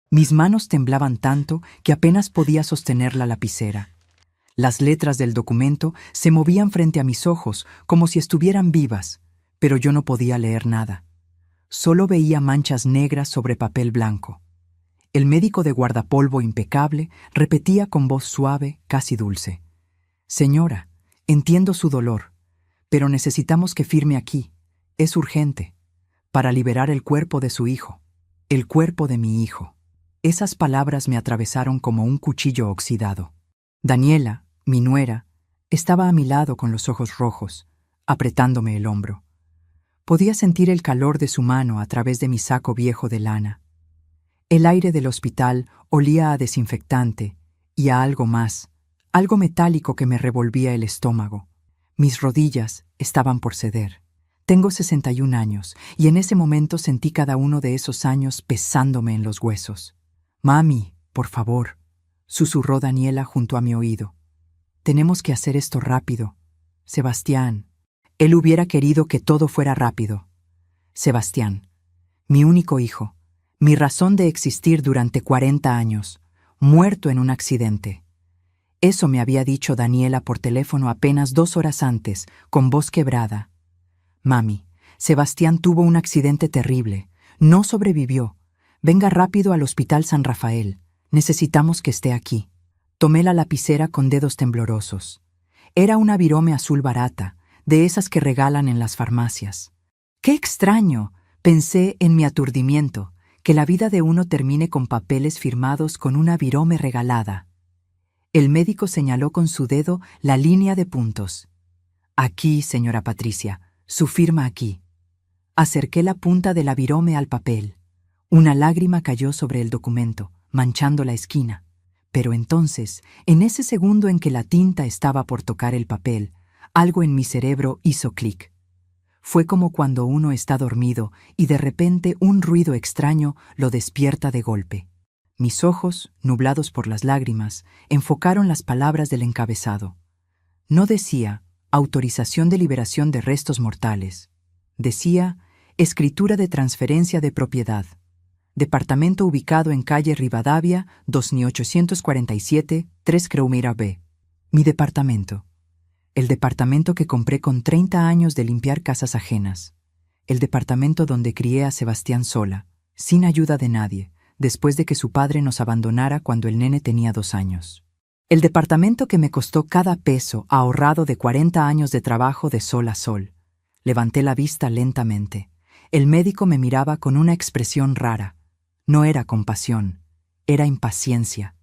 Mis manos temblaban tanto que apenas podía sostener la lapicera. Las letras del documento se movían frente a mis ojos como si estuvieran vivas, pero yo no podía leer nada. Solo veía manchas negras sobre papel blanco. El médico de guardapolvo impecable repetía con voz suave, casi dulce: «Señora, entiendo su dolor, pero necesitamos que firme aquí. Es urgente, para liberar el cuerpo de su hijo, el cuerpo de mi hijo». Esas palabras me atravesaron como un cuchillo oxidado. Daniela, mi nuera, estaba a mi lado con los ojos rojos, apretándome el hombro. Podía sentir el calor de su mano a través de mi saco viejo de lana. El aire del hospital olía a desinfectante y a algo más, algo metálico que me revolvía el estómago. Mis rodillas estaban por ceder. Tengo 61 años y en ese momento sentí cada uno de esos años pesándome en los huesos. «Mami, por favor», susurró Daniela junto a mi oído. «Tenemos que hacer esto rápido. Sebastián». Él hubiera querido que todo fuera rápido. Sebastián, mi único hijo, mi razón de existir durante 40 años, muerto en un accidente. Eso me había dicho Daniela por teléfono apenas 2 horas antes, con voz quebrada. «Mami, Sebastián tuvo un accidente terrible. No sobrevivió. Venga rápido al Hospital San Rafael. Necesitamos que esté aquí». Tomé la lapicera con dedos temblorosos. Era una virome azul barata, de esas que regalan en las farmacias. «¡Qué extraño!», pensé en mi aturdimiento, «que la vida de uno termine con papeles firmados con una virome regalada». El médico señaló con su dedo la línea de puntos. «Aquí, señora Patricia, su firma aquí». Acerqué la punta de la virome al papel. Una lágrima cayó sobre el documento, manchando la esquina. Pero entonces, en ese segundo en que la tinta estaba por tocar el papel, algo en mi cerebro hizo clic. Fue como cuando uno está dormido y de repente un ruido extraño lo despierta de golpe. Mis ojos, nublados por las lágrimas, enfocaron las palabras del encabezado. No decía «autorización de liberación de restos mortales». Decía «escritura de transferencia de propiedad». Departamento ubicado en calle Rivadavia, 2847, 3 Creumira B. Mi departamento. El departamento que compré con 30 años de limpiar casas ajenas. El departamento donde crié a Sebastián sola, sin ayuda de nadie, después de que su padre nos abandonara cuando el nene tenía 2 años. El departamento que me costó cada peso ahorrado de 40 años de trabajo de sol a sol. Levanté la vista lentamente. El médico me miraba con una expresión rara. No era compasión, era impaciencia.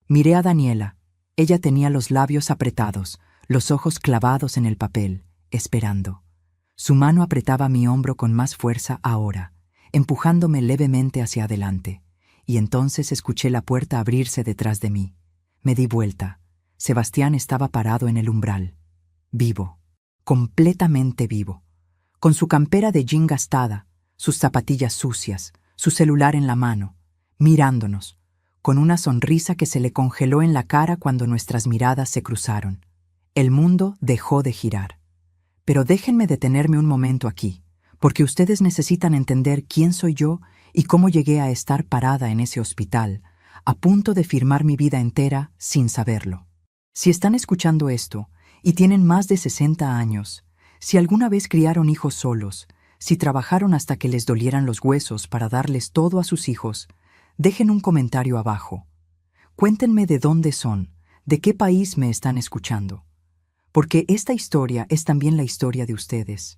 Miré a Daniela. Ella tenía los labios apretados, los ojos clavados en el papel, esperando. Su mano apretaba mi hombro con más fuerza ahora, empujándome levemente hacia adelante. Y entonces escuché la puerta abrirse detrás de mí. Me di vuelta. Sebastián estaba parado en el umbral. Vivo, completamente vivo. Con su campera de jean gastada, sus zapatillas sucias, su celular en la mano, mirándonos, con una sonrisa que se le congeló en la cara cuando nuestras miradas se cruzaron. El mundo dejó de girar. Pero déjenme detenerme un momento aquí, porque ustedes necesitan entender quién soy yo y cómo llegué a estar parada en ese hospital, a punto de firmar mi vida entera sin saberlo. Si están escuchando esto y tienen más de 60 años, si alguna vez criaron hijos solos, si trabajaron hasta que les dolieran los huesos para darles todo a sus hijos, dejen un comentario abajo. Cuéntenme de dónde son, de qué país me están escuchando. Porque esta historia es también la historia de ustedes.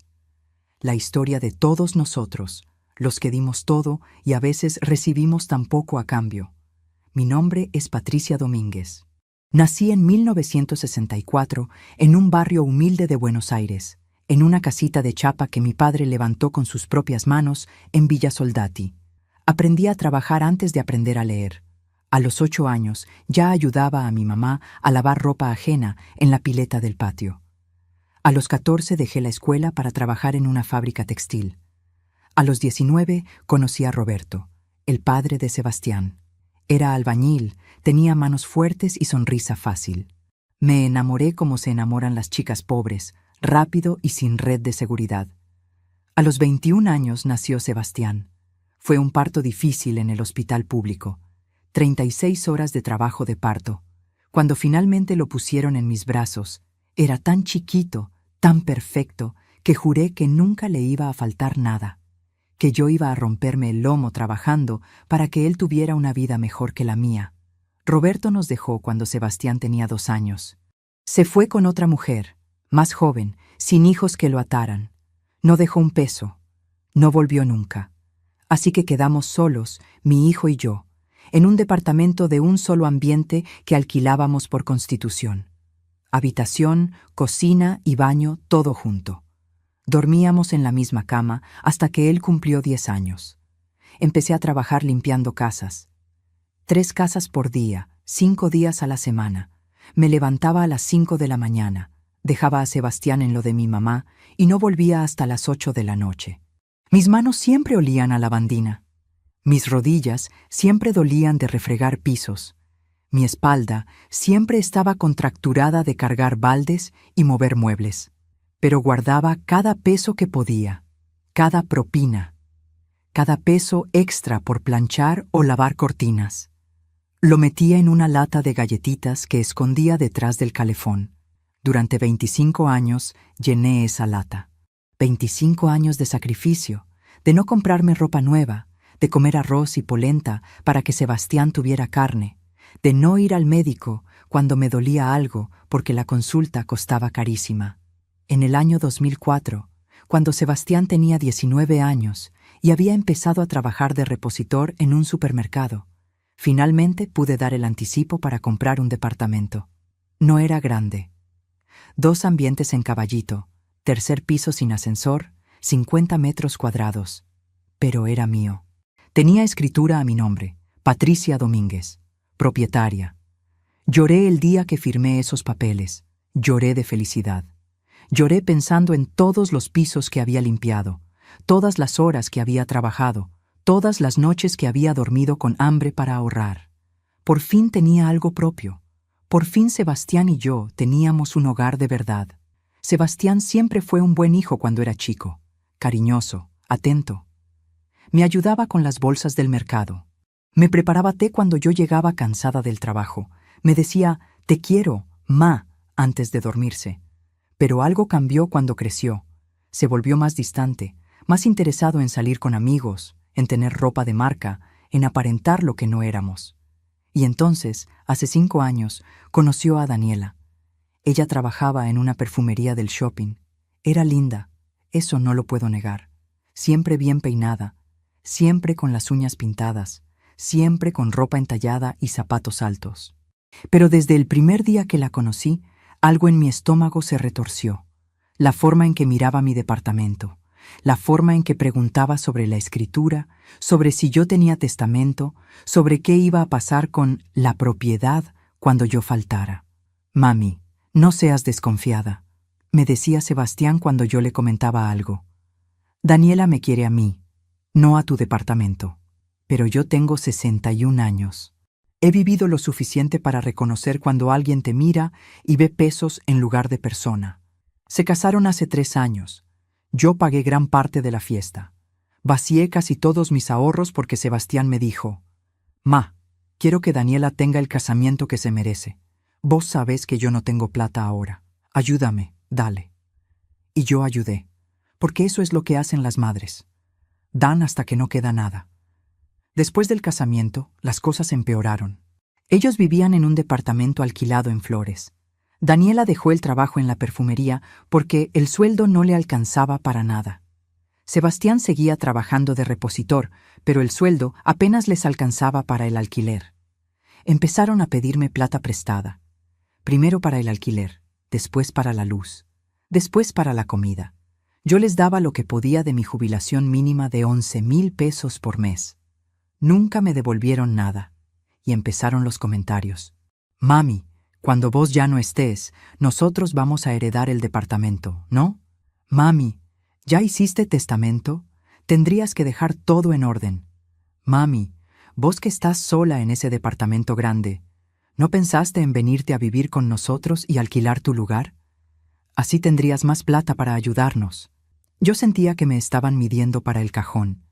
La historia de todos nosotros, los que dimos todo y a veces recibimos tan poco a cambio. Mi nombre es Patricia Domínguez. Nací en 1964 en un barrio humilde de Buenos Aires, en una casita de chapa que mi padre levantó con sus propias manos en Villa Soldati. Aprendí a trabajar antes de aprender a leer. A los 8 años ya ayudaba a mi mamá a lavar ropa ajena en la pileta del patio. A los 14 dejé la escuela para trabajar en una fábrica textil. A los 19 conocí a Roberto, el padre de Sebastián. Era albañil, tenía manos fuertes y sonrisa fácil. Me enamoré como se enamoran las chicas pobres, rápido y sin red de seguridad. A los 21 años nació Sebastián. Fue un parto difícil en el hospital público. 36 horas de trabajo de parto. Cuando finalmente lo pusieron en mis brazos, era tan chiquito, tan perfecto, que juré que nunca le iba a faltar nada, que yo iba a romperme el lomo trabajando para que él tuviera una vida mejor que la mía. Roberto nos dejó cuando Sebastián tenía 2 años. Se fue con otra mujer, más joven, sin hijos que lo ataran. No dejó un peso. No volvió nunca. Así que quedamos solos, mi hijo y yo, en un departamento de un solo ambiente que alquilábamos por constitución. Habitación, cocina y baño, todo junto. Dormíamos en la misma cama hasta que él cumplió 10 años. Empecé a trabajar limpiando casas. 3 casas por día, 5 días a la semana. Me levantaba a las 5 de la mañana, dejaba a Sebastián en lo de mi mamá y no volvía hasta las 8 de la noche. Mis manos siempre olían a lavandina. Mis rodillas siempre dolían de refregar pisos. Mi espalda siempre estaba contracturada de cargar baldes y mover muebles. Pero guardaba cada peso que podía, cada propina, cada peso extra por planchar o lavar cortinas. Lo metía en una lata de galletitas que escondía detrás del calefón. Durante 25 años llené esa lata. 25 años de sacrificio, de no comprarme ropa nueva, de comer arroz y polenta para que Sebastián tuviera carne, de no ir al médico cuando me dolía algo porque la consulta costaba carísima. En el año 2004, cuando Sebastián tenía 19 años y había empezado a trabajar de repositor en un supermercado, finalmente pude dar el anticipo para comprar un departamento. No era grande. 2 ambientes en Caballito, 3er piso sin ascensor, 50 metros cuadrados. Pero era mío. Tenía escritura a mi nombre, Patricia Domínguez, propietaria. Lloré el día que firmé esos papeles. Lloré de felicidad. Lloré pensando en todos los pisos que había limpiado, todas las horas que había trabajado, todas las noches que había dormido con hambre para ahorrar. Por fin tenía algo propio. Por fin Sebastián y yo teníamos un hogar de verdad. Sebastián siempre fue un buen hijo cuando era chico, cariñoso, atento. Me ayudaba con las bolsas del mercado. Me preparaba té cuando yo llegaba cansada del trabajo. Me decía, «Te quiero, ma», antes de dormirse. Pero algo cambió cuando creció. Se volvió más distante, más interesado en salir con amigos, en tener ropa de marca, en aparentar lo que no éramos. Y entonces, hace 5 años, conoció a Daniela. Ella trabajaba en una perfumería del shopping. Era linda, eso no lo puedo negar. Siempre bien peinada, siempre con las uñas pintadas, siempre con ropa entallada y zapatos altos. Pero desde el primer día que la conocí, algo en mi estómago se retorció. La forma en que miraba mi departamento, la forma en que preguntaba sobre la escritura, sobre si yo tenía testamento, sobre qué iba a pasar con la propiedad cuando yo faltara. «Mami, no seas desconfiada», me decía Sebastián cuando yo le comentaba algo. «Daniela me quiere a mí, no a tu departamento. Pero yo tengo 61 años. He vivido lo suficiente para reconocer cuando alguien te mira y ve pesos en lugar de persona». Se casaron hace 3 años. Yo pagué gran parte de la fiesta. Vacié casi todos mis ahorros porque Sebastián me dijo, «Ma, quiero que Daniela tenga el casamiento que se merece. Vos sabés que yo no tengo plata ahora. Ayúdame, dale». Y yo ayudé, porque eso es lo que hacen las madres. Dan hasta que no queda nada. Después del casamiento, las cosas empeoraron. Ellos vivían en un departamento alquilado en Flores. Daniela dejó el trabajo en la perfumería porque el sueldo no le alcanzaba para nada. Sebastián seguía trabajando de repositor, pero el sueldo apenas les alcanzaba para el alquiler. Empezaron a pedirme plata prestada. Primero para el alquiler, después para la luz, después para la comida. Yo les daba lo que podía de mi jubilación mínima de 11,000 pesos por mes. Nunca me devolvieron nada. Y empezaron los comentarios. «Mami, cuando vos ya no estés, nosotros vamos a heredar el departamento, ¿no? Mami, ¿ya hiciste testamento? Tendrías que dejar todo en orden. Mami, vos que estás sola en ese departamento grande, ¿no pensaste en venirte a vivir con nosotros y alquilar tu lugar? Así tendrías más plata para ayudarnos». Yo sentía que me estaban midiendo para el cajón.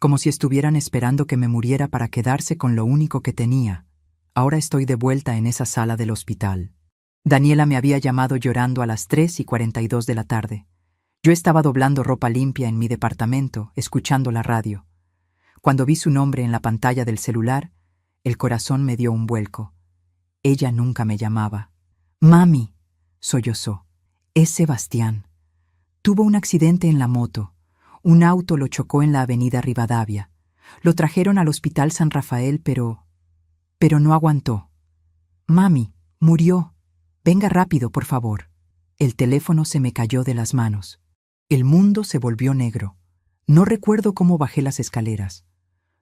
como si estuvieran esperando que me muriera para quedarse con lo único que tenía. Ahora estoy de vuelta en esa sala del hospital. Daniela me había llamado llorando a las 3:42 de la tarde. Yo estaba doblando ropa limpia en mi departamento, escuchando la radio. Cuando vi su nombre en la pantalla del celular, el corazón me dio un vuelco. Ella nunca me llamaba. «Mami», sollozó, «es Sebastián. Tuvo un accidente en la moto. Un auto lo chocó en la avenida Rivadavia. Lo trajeron al Hospital San Rafael, pero no aguantó. Mami, murió. Venga rápido, por favor». El teléfono se me cayó de las manos. El mundo se volvió negro. No recuerdo cómo bajé las escaleras.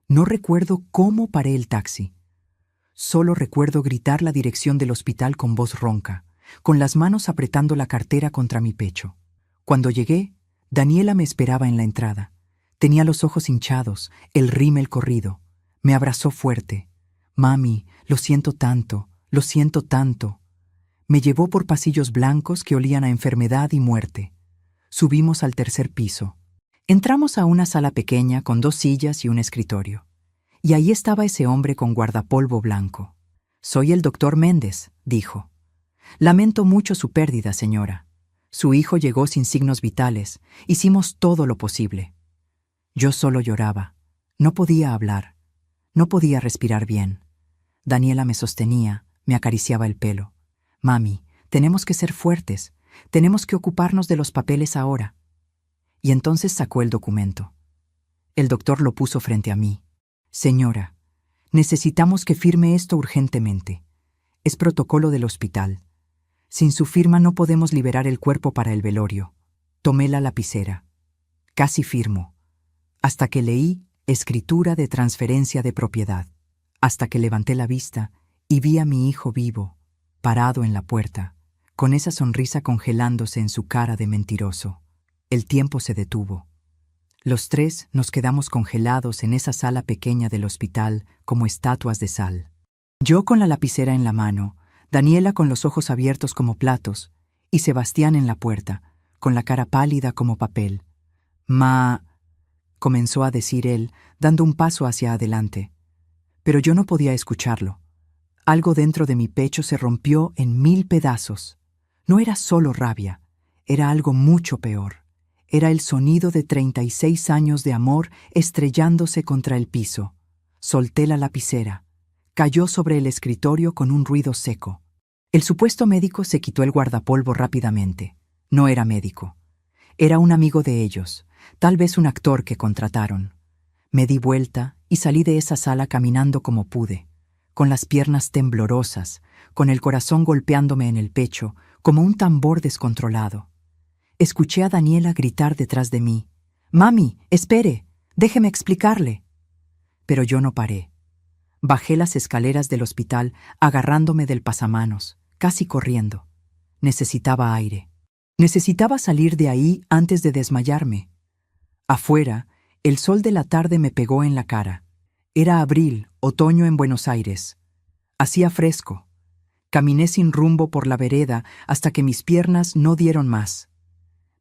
No recuerdo cómo paré el taxi. Solo recuerdo gritar la dirección del hospital con voz ronca, con las manos apretando la cartera contra mi pecho. Cuando llegué, Daniela me esperaba en la entrada. Tenía los ojos hinchados, el rímel corrido. Me abrazó fuerte. «Mami, lo siento tanto, lo siento tanto». Me llevó por pasillos blancos que olían a enfermedad y muerte. Subimos al tercer piso. Entramos a una sala pequeña con 2 sillas y un escritorio. Y ahí estaba ese hombre con guardapolvo blanco. «Soy el doctor Méndez», dijo. «Lamento mucho su pérdida, señora. Su hijo llegó sin signos vitales. Hicimos todo lo posible». Yo solo lloraba. No podía hablar. No podía respirar bien. Daniela me sostenía, me acariciaba el pelo. «Mami, tenemos que ser fuertes. Tenemos que ocuparnos de los papeles ahora». Y entonces sacó el documento. El doctor lo puso frente a mí. «Señora, necesitamos que firme esto urgentemente. Es protocolo del hospital. Sin su firma no podemos liberar el cuerpo para el velorio». Tomé la lapicera. Casi firmo. Hasta que leí escritura de transferencia de propiedad. Hasta que levanté la vista y vi a mi hijo vivo, parado en la puerta, con esa sonrisa congelándose en su cara de mentiroso. El tiempo se detuvo. Los 3 nos quedamos congelados en esa sala pequeña del hospital como estatuas de sal. Yo con la lapicera en la mano, Daniela con los ojos abiertos como platos, y Sebastián en la puerta, con la cara pálida como papel. Comenzó a decir él, dando un paso hacia adelante. Pero yo no podía escucharlo. Algo dentro de mi pecho se rompió en 1000 pedazos. No era solo rabia, era algo mucho peor. Era el sonido de 36 años de amor estrellándose contra el piso. Solté la lapicera. Cayó sobre el escritorio con un ruido seco. El supuesto médico se quitó el guardapolvo rápidamente. No era médico. Era un amigo de ellos, tal vez un actor que contrataron. Me di vuelta y salí de esa sala caminando como pude, con las piernas temblorosas, con el corazón golpeándome en el pecho, como un tambor descontrolado. Escuché a Daniela gritar detrás de mí. «Mami, espere, déjeme explicarle». Pero yo no paré. Bajé las escaleras del hospital agarrándome del pasamanos, casi corriendo. Necesitaba aire. Necesitaba salir de ahí antes de desmayarme. Afuera, el sol de la tarde me pegó en la cara. Era abril, otoño en Buenos Aires. Hacía fresco. Caminé sin rumbo por la vereda hasta que mis piernas no dieron más.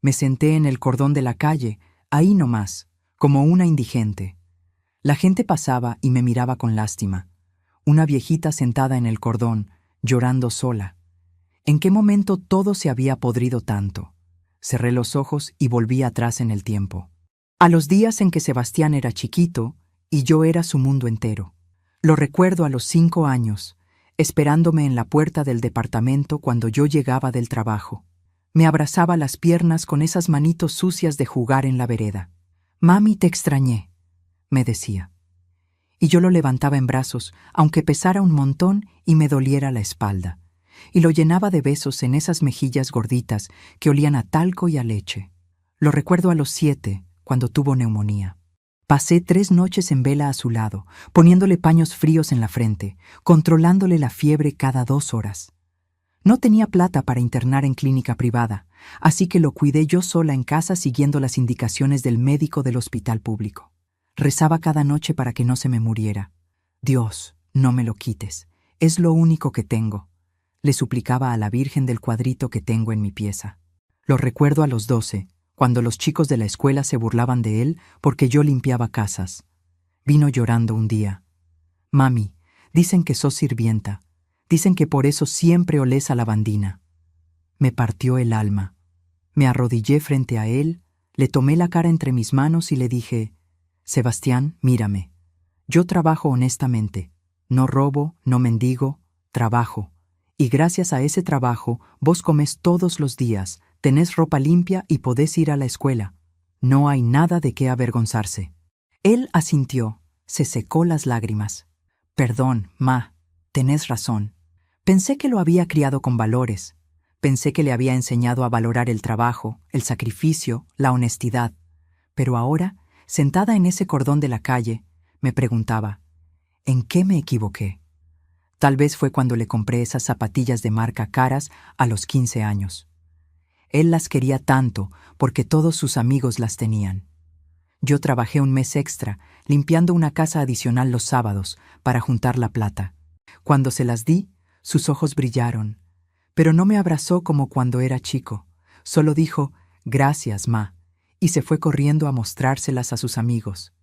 Me senté en el cordón de la calle, ahí nomás, como una indigente. La gente pasaba y me miraba con lástima. Una viejita sentada en el cordón, llorando sola. ¿En qué momento todo se había podrido tanto? Cerré los ojos y volví atrás en el tiempo. A los días en que Sebastián era chiquito y yo era su mundo entero. Lo recuerdo a los 5 años, esperándome en la puerta del departamento cuando yo llegaba del trabajo. Me abrazaba las piernas con esas manitos sucias de jugar en la vereda. «Mami, te extrañé», me decía. Y yo lo levantaba en brazos, aunque pesara un montón y me doliera la espalda, y lo llenaba de besos en esas mejillas gorditas que olían a talco y a leche. Lo recuerdo a los 7, cuando tuvo neumonía. Pasé 3 noches en vela a su lado, poniéndole paños fríos en la frente, controlándole la fiebre cada 2 horas. No tenía plata para internar en clínica privada, así que lo cuidé yo sola en casa siguiendo las indicaciones del médico del hospital público. Rezaba cada noche para que no se me muriera. «Dios, no me lo quites. Es lo único que tengo», le suplicaba a la Virgen del cuadrito que tengo en mi pieza. Lo recuerdo a los 12, cuando los chicos de la escuela se burlaban de él porque yo limpiaba casas. Vino llorando un día. Mami, dicen que sos sirvienta. Dicen que por eso siempre olés a lavandina. Me partió el alma. Me arrodillé frente a él, le tomé la cara entre mis manos y le dije, Sebastián, mírame. Yo trabajo honestamente. No robo, no mendigo, trabajo. Y gracias a ese trabajo, vos comés todos los días, tenés ropa limpia y podés ir a la escuela. No hay nada de qué avergonzarse. Él asintió, se secó las lágrimas. Perdón, ma, tenés razón. Pensé que lo había criado con valores. Pensé que le había enseñado a valorar el trabajo, el sacrificio, la honestidad. Pero ahora, sentada en ese cordón de la calle, me preguntaba, ¿en qué me equivoqué? Tal vez fue cuando le compré esas zapatillas de marca caras a los 15 años. Él las quería tanto porque todos sus amigos las tenían. Yo trabajé un mes extra, limpiando una casa adicional los sábados para juntar la plata. Cuando se las di, sus ojos brillaron, pero no me abrazó como cuando era chico. Solo dijo, «Gracias, ma», y se fue corriendo a mostrárselas a sus amigos.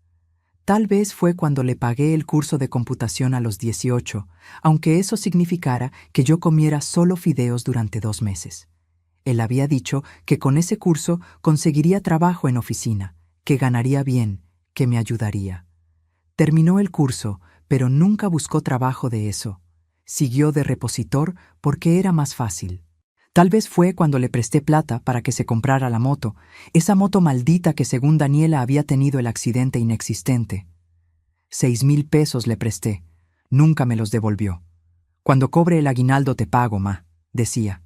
Tal vez fue cuando le pagué el curso de computación a los 18, aunque eso significara que yo comiera solo fideos durante 2 meses. Él había dicho que con ese curso conseguiría trabajo en oficina, que ganaría bien, que me ayudaría. Terminó el curso, pero nunca buscó trabajo de eso. Siguió de repositor porque era más fácil. Tal vez fue cuando le presté plata para que se comprara la moto, esa moto maldita que según Daniela había tenido el accidente inexistente. 6,000 pesos le presté. Nunca me los devolvió. Cuando cobre el aguinaldo te pago, ma, decía.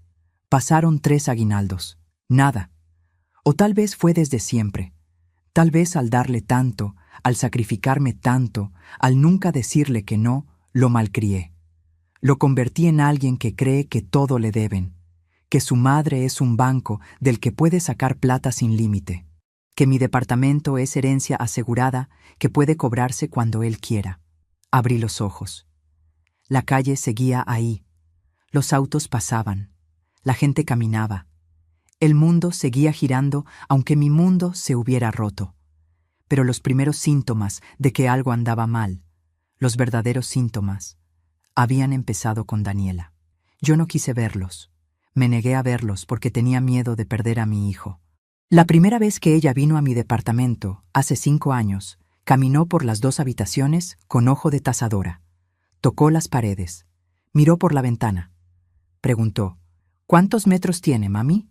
Pasaron 3 aguinaldos. Nada. O tal vez fue desde siempre. Tal vez al darle tanto, al sacrificarme tanto, al nunca decirle que no, lo malcrié. Lo convertí en alguien que cree que todo le deben, que su madre es un banco del que puede sacar plata sin límite, que mi departamento es herencia asegurada que puede cobrarse cuando él quiera. Abrí los ojos. La calle seguía ahí. Los autos pasaban. La gente caminaba. El mundo seguía girando aunque mi mundo se hubiera roto. Pero los primeros síntomas de que algo andaba mal, los verdaderos síntomas, habían empezado con Daniela. Yo no quise verlos. Me negué a verlos porque tenía miedo de perder a mi hijo. La primera vez que ella vino a mi departamento, hace 5 años, caminó por las 2 habitaciones con ojo de tasadora. Tocó las paredes. Miró por la ventana. Preguntó, «¿Cuántos metros tiene, mami?»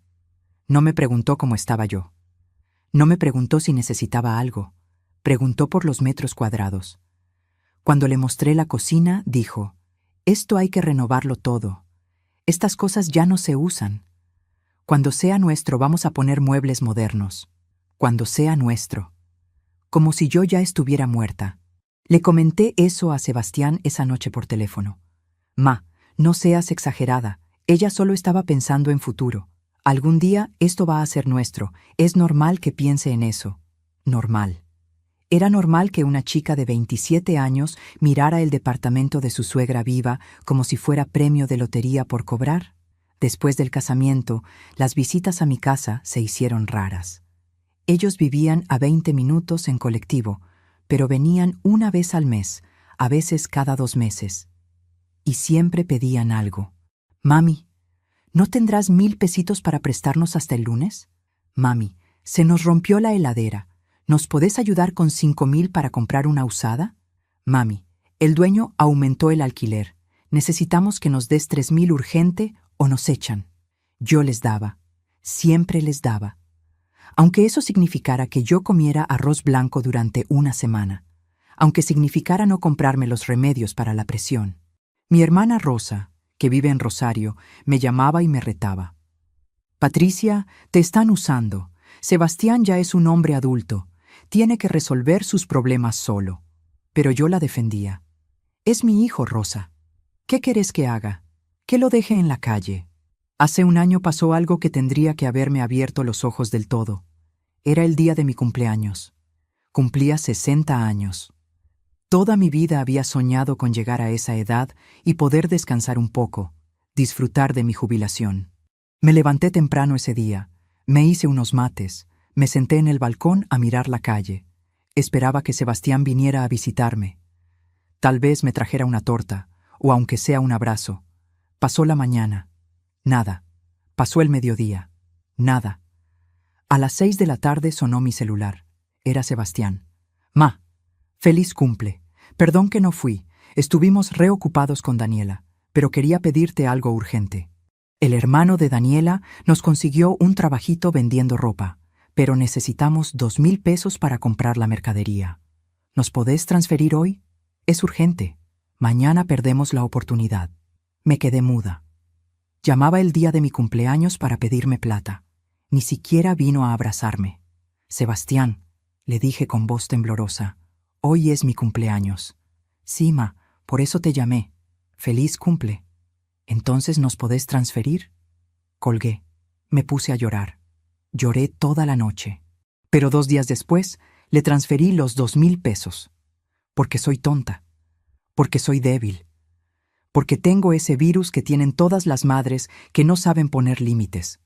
No me preguntó cómo estaba yo. No me preguntó si necesitaba algo. Preguntó por los metros cuadrados. Cuando le mostré la cocina, dijo, «Esto hay que renovarlo todo. Estas cosas ya no se usan. Cuando sea nuestro vamos a poner muebles modernos. Cuando sea nuestro». Como si yo ya estuviera muerta. Le comenté eso a Sebastián esa noche por teléfono. «Ma, no seas exagerada. Ella solo estaba pensando en futuro. Algún día esto va a ser nuestro. Es normal que piense en eso. Normal». Era normal que una chica de 27 años mirara el departamento de su suegra viva como si fuera premio de lotería por cobrar. Después del casamiento, las visitas a mi casa se hicieron raras. Ellos vivían a 20 minutos en colectivo, pero venían una vez al mes, a veces cada 2 meses. Y siempre pedían algo. «Mami, ¿no tendrás 1,000 pesitos para prestarnos hasta el lunes? Mami, se nos rompió la heladera. ¿Nos podés ayudar con 5,000 para comprar una usada? Mami, el dueño aumentó el alquiler. Necesitamos que nos des 3,000 urgente o nos echan». Yo les daba. Siempre les daba. Aunque eso significara que yo comiera arroz blanco durante una semana. Aunque significara no comprarme los remedios para la presión. Mi hermana Rosa, que vive en Rosario, me llamaba y me retaba. «Patricia, te están usando. Sebastián ya es un hombre adulto. Tiene que resolver sus problemas solo». Pero yo la defendía. «Es mi hijo, Rosa. ¿Qué querés que haga? ¿Que lo deje en la calle?» Hace 1 año pasó algo que tendría que haberme abierto los ojos del todo. Era el día de mi cumpleaños. Cumplía 60 años. Toda mi vida había soñado con llegar a esa edad y poder descansar un poco, disfrutar de mi jubilación. Me levanté temprano ese día, me hice unos mates, me senté en el balcón a mirar la calle. Esperaba que Sebastián viniera a visitarme. Tal vez me trajera una torta, o aunque sea un abrazo. Pasó la mañana. Nada. Pasó el mediodía. Nada. A las 6 de la tarde sonó mi celular. Era Sebastián. Ma, feliz cumple. Perdón que no fui. Estuvimos reocupados con Daniela, pero quería pedirte algo urgente. El hermano de Daniela nos consiguió un trabajito vendiendo ropa, pero necesitamos 2,000 pesos para comprar la mercadería. ¿Nos podés transferir hoy? Es urgente. Mañana perdemos la oportunidad. Me quedé muda. Llamaba el día de mi cumpleaños para pedirme plata. Ni siquiera vino a abrazarme. Sebastián, le dije con voz temblorosa, hoy es mi cumpleaños. Sí, ma, por eso te llamé. Feliz cumple. ¿Entonces nos podés transferir? Colgué. Me puse a llorar. Lloré toda la noche. Pero 2 días después, le transferí los 2,000 pesos. Porque soy tonta. Porque soy débil. Porque tengo ese virus que tienen todas las madres que no saben poner límites.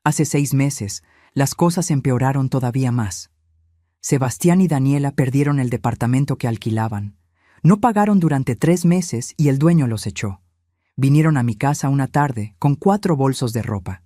Hace 6 meses, las cosas empeoraron todavía más. Sebastián y Daniela perdieron el departamento que alquilaban. No pagaron durante 3 meses y el dueño los echó. Vinieron a mi casa una tarde con 4 bolsos de ropa.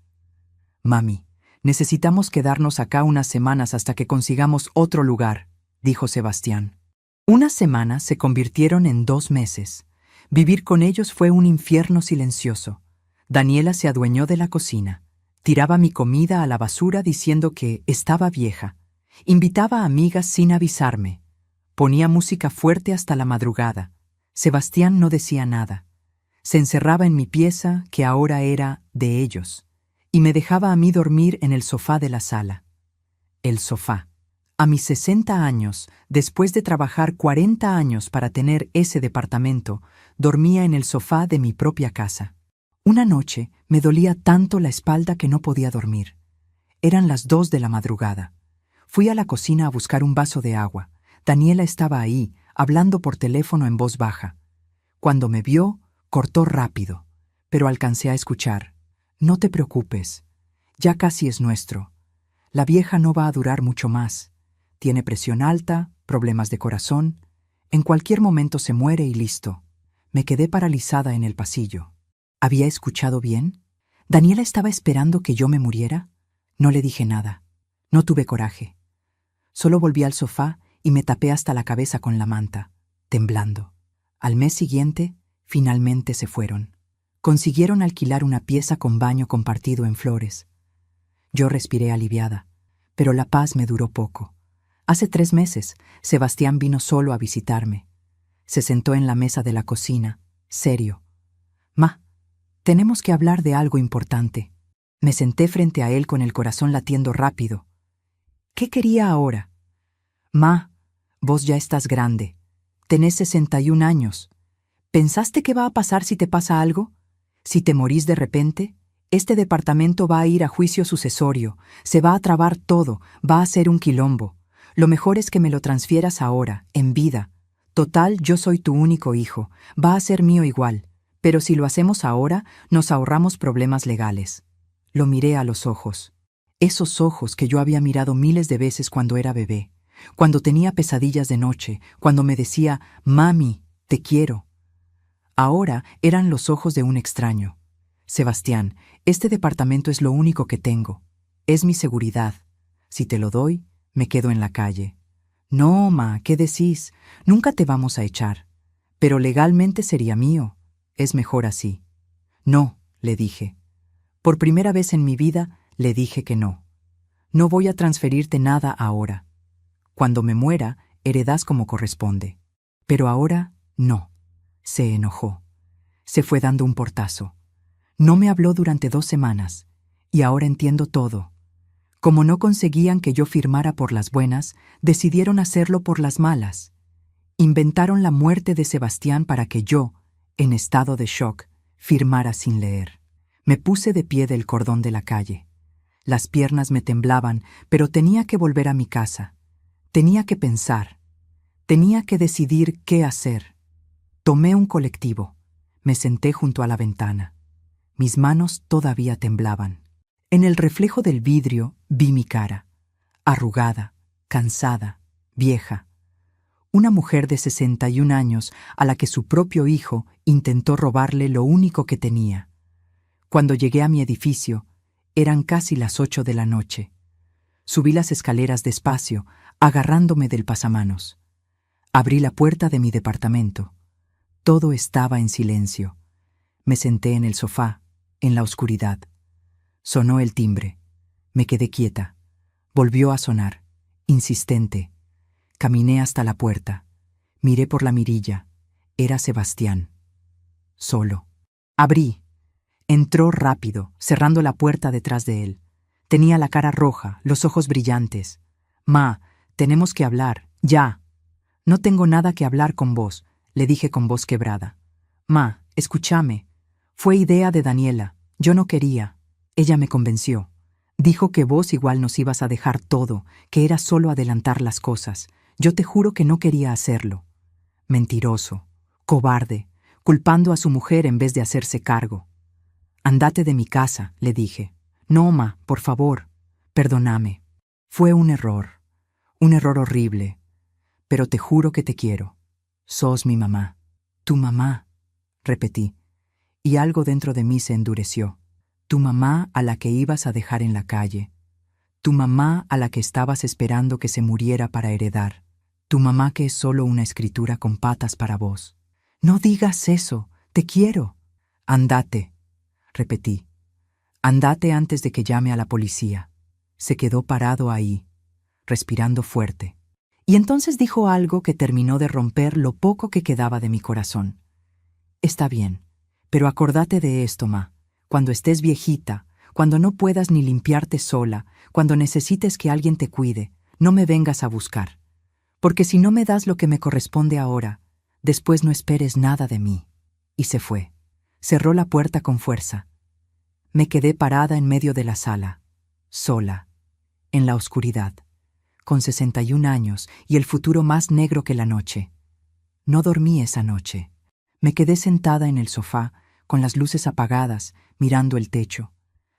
Mami, necesitamos quedarnos acá unas semanas hasta que consigamos otro lugar, dijo Sebastián. Unas semanas se convirtieron en 2 meses. Vivir con ellos fue un infierno silencioso. Daniela se adueñó de la cocina. Tiraba mi comida a la basura diciendo que estaba vieja. Invitaba a amigas sin avisarme. Ponía música fuerte hasta la madrugada. Sebastián no decía nada. Se encerraba en mi pieza, que ahora era de ellos, y me dejaba a mí dormir en el sofá de la sala. El sofá. A mis 60 años, después de trabajar 40 años para tener ese departamento, dormía en el sofá de mi propia casa. Una noche me dolía tanto la espalda que no podía dormir. Eran las 2 de la madrugada. Fui a la cocina a buscar un vaso de agua. Daniela estaba ahí, hablando por teléfono en voz baja. Cuando me vio, cortó rápido, pero alcancé a escuchar. No te preocupes, ya casi es nuestro. La vieja no va a durar mucho más. Tiene presión alta, problemas de corazón. En cualquier momento se muere y listo. Me quedé paralizada en el pasillo. ¿Había escuchado bien? ¿Daniela estaba esperando que yo me muriera? No le dije nada. No tuve coraje. Solo volví al sofá y me tapé hasta la cabeza con la manta, temblando. Al mes siguiente, finalmente se fueron. Consiguieron alquilar una pieza con baño compartido en Flores. Yo respiré aliviada, pero la paz me duró poco. Hace 3 meses, Sebastián vino solo a visitarme. Se sentó en la mesa de la cocina, serio. Ma, tenemos que hablar de algo importante. Me senté frente a él con el corazón latiendo rápido. ¿Qué quería ahora? Ma, vos ya estás grande. Tenés 61 años. ¿Pensaste qué va a pasar si te pasa algo? Si te morís de repente, este departamento va a ir a juicio sucesorio, se va a trabar todo, va a ser un quilombo. Lo mejor es que me lo transfieras ahora, en vida. Total, yo soy tu único hijo, va a ser mío igual, pero si lo hacemos ahora, nos ahorramos problemas legales. Lo miré a los ojos. Esos ojos que yo había mirado miles de veces cuando era bebé, cuando tenía pesadillas de noche, cuando me decía, «Mami, te quiero». Ahora eran los ojos de un extraño. Sebastián, este departamento es lo único que tengo. Es mi seguridad. Si te lo doy, me quedo en la calle. No, ma, ¿qué decís? Nunca te vamos a echar. Pero legalmente sería mío. Es mejor así. No, le dije. Por primera vez en mi vida, le dije que no. No voy a transferirte nada ahora. Cuando me muera, heredás como corresponde. Pero ahora, no. Se enojó. Se fue dando un portazo. No me habló durante 2 semanas. Y ahora entiendo todo. Como no conseguían que yo firmara por las buenas, decidieron hacerlo por las malas. Inventaron la muerte de Sebastián para que yo, en estado de shock, firmara sin leer. Me puse de pie del cordón de la calle. Las piernas me temblaban, pero tenía que volver a mi casa. Tenía que pensar. Tenía que decidir qué hacer. Tomé un colectivo. Me senté junto a la ventana. Mis manos todavía temblaban. En el reflejo del vidrio vi mi cara, arrugada, cansada, vieja. Una mujer de 61 años a la que su propio hijo intentó robarle lo único que tenía. Cuando llegué a mi edificio, eran casi las 8 de la noche. Subí las escaleras despacio, agarrándome del pasamanos. Abrí la puerta de mi departamento. Todo estaba en silencio. Me senté en el sofá, en la oscuridad. Sonó el timbre. Me quedé quieta. Volvió a sonar, insistente. Caminé hasta la puerta. Miré por la mirilla. Era Sebastián. Solo. Abrí. Entró rápido, cerrando la puerta detrás de él. Tenía la cara roja, los ojos brillantes. «Ma, tenemos que hablar, ya». «No tengo nada que hablar con vos», le dije con voz quebrada. «Ma, escúchame. Fue idea de Daniela. Yo no quería». Ella me convenció. Dijo que vos igual nos ibas a dejar todo, que era solo adelantar las cosas. Yo te juro que no quería hacerlo. Mentiroso, cobarde, culpando a su mujer en vez de hacerse cargo. «Andate de mi casa», le dije. «No, ma, por favor, perdóname. Fue un error horrible, pero te juro que te quiero. Sos mi mamá». «Tu mamá», repetí, y algo dentro de mí se endureció. «Tu mamá a la que ibas a dejar en la calle. Tu mamá a la que estabas esperando que se muriera para heredar. Tu mamá que es solo una escritura con patas para vos». «No digas eso, te quiero». «Andate», repetí. «Andate antes de que llame a la policía». Se quedó parado ahí, respirando fuerte. Y entonces dijo algo que terminó de romper lo poco que quedaba de mi corazón. «Está bien, pero acordate de esto, ma. Cuando estés viejita, cuando no puedas ni limpiarte sola, cuando necesites que alguien te cuide, no me vengas a buscar. Porque si no me das lo que me corresponde ahora, después no esperes nada de mí». Y se fue. Cerró la puerta con fuerza. Me quedé parada en medio de la sala, sola, en la oscuridad, con 61 años y el futuro más negro que la noche. No dormí esa noche. Me quedé sentada en el sofá, con las luces apagadas, mirando el techo.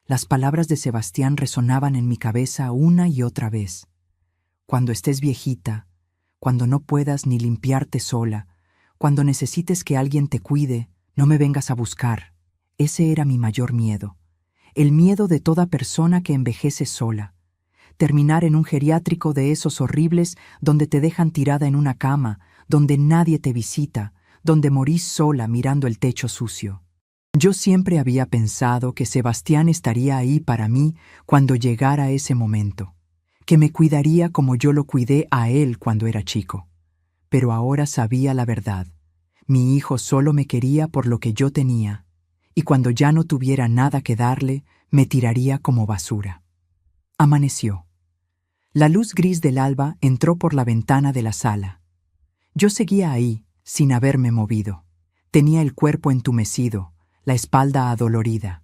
Las palabras de Sebastián resonaban en mi cabeza una y otra vez. Cuando estés viejita, cuando no puedas ni limpiarte sola, cuando necesites que alguien te cuide, no me vengas a buscar. Ese era mi mayor miedo. El miedo de toda persona que envejece sola. Terminar en un geriátrico de esos horribles donde te dejan tirada en una cama, donde nadie te visita, donde morís sola mirando el techo sucio. Yo siempre había pensado que Sebastián estaría ahí para mí cuando llegara ese momento, que me cuidaría como yo lo cuidé a él cuando era chico. Pero ahora sabía la verdad. Mi hijo solo me quería por lo que yo tenía, y cuando ya no tuviera nada que darle, me tiraría como basura. Amaneció. La luz gris del alba entró por la ventana de la sala. Yo seguía ahí, sin haberme movido. Tenía el cuerpo entumecido, la espalda adolorida.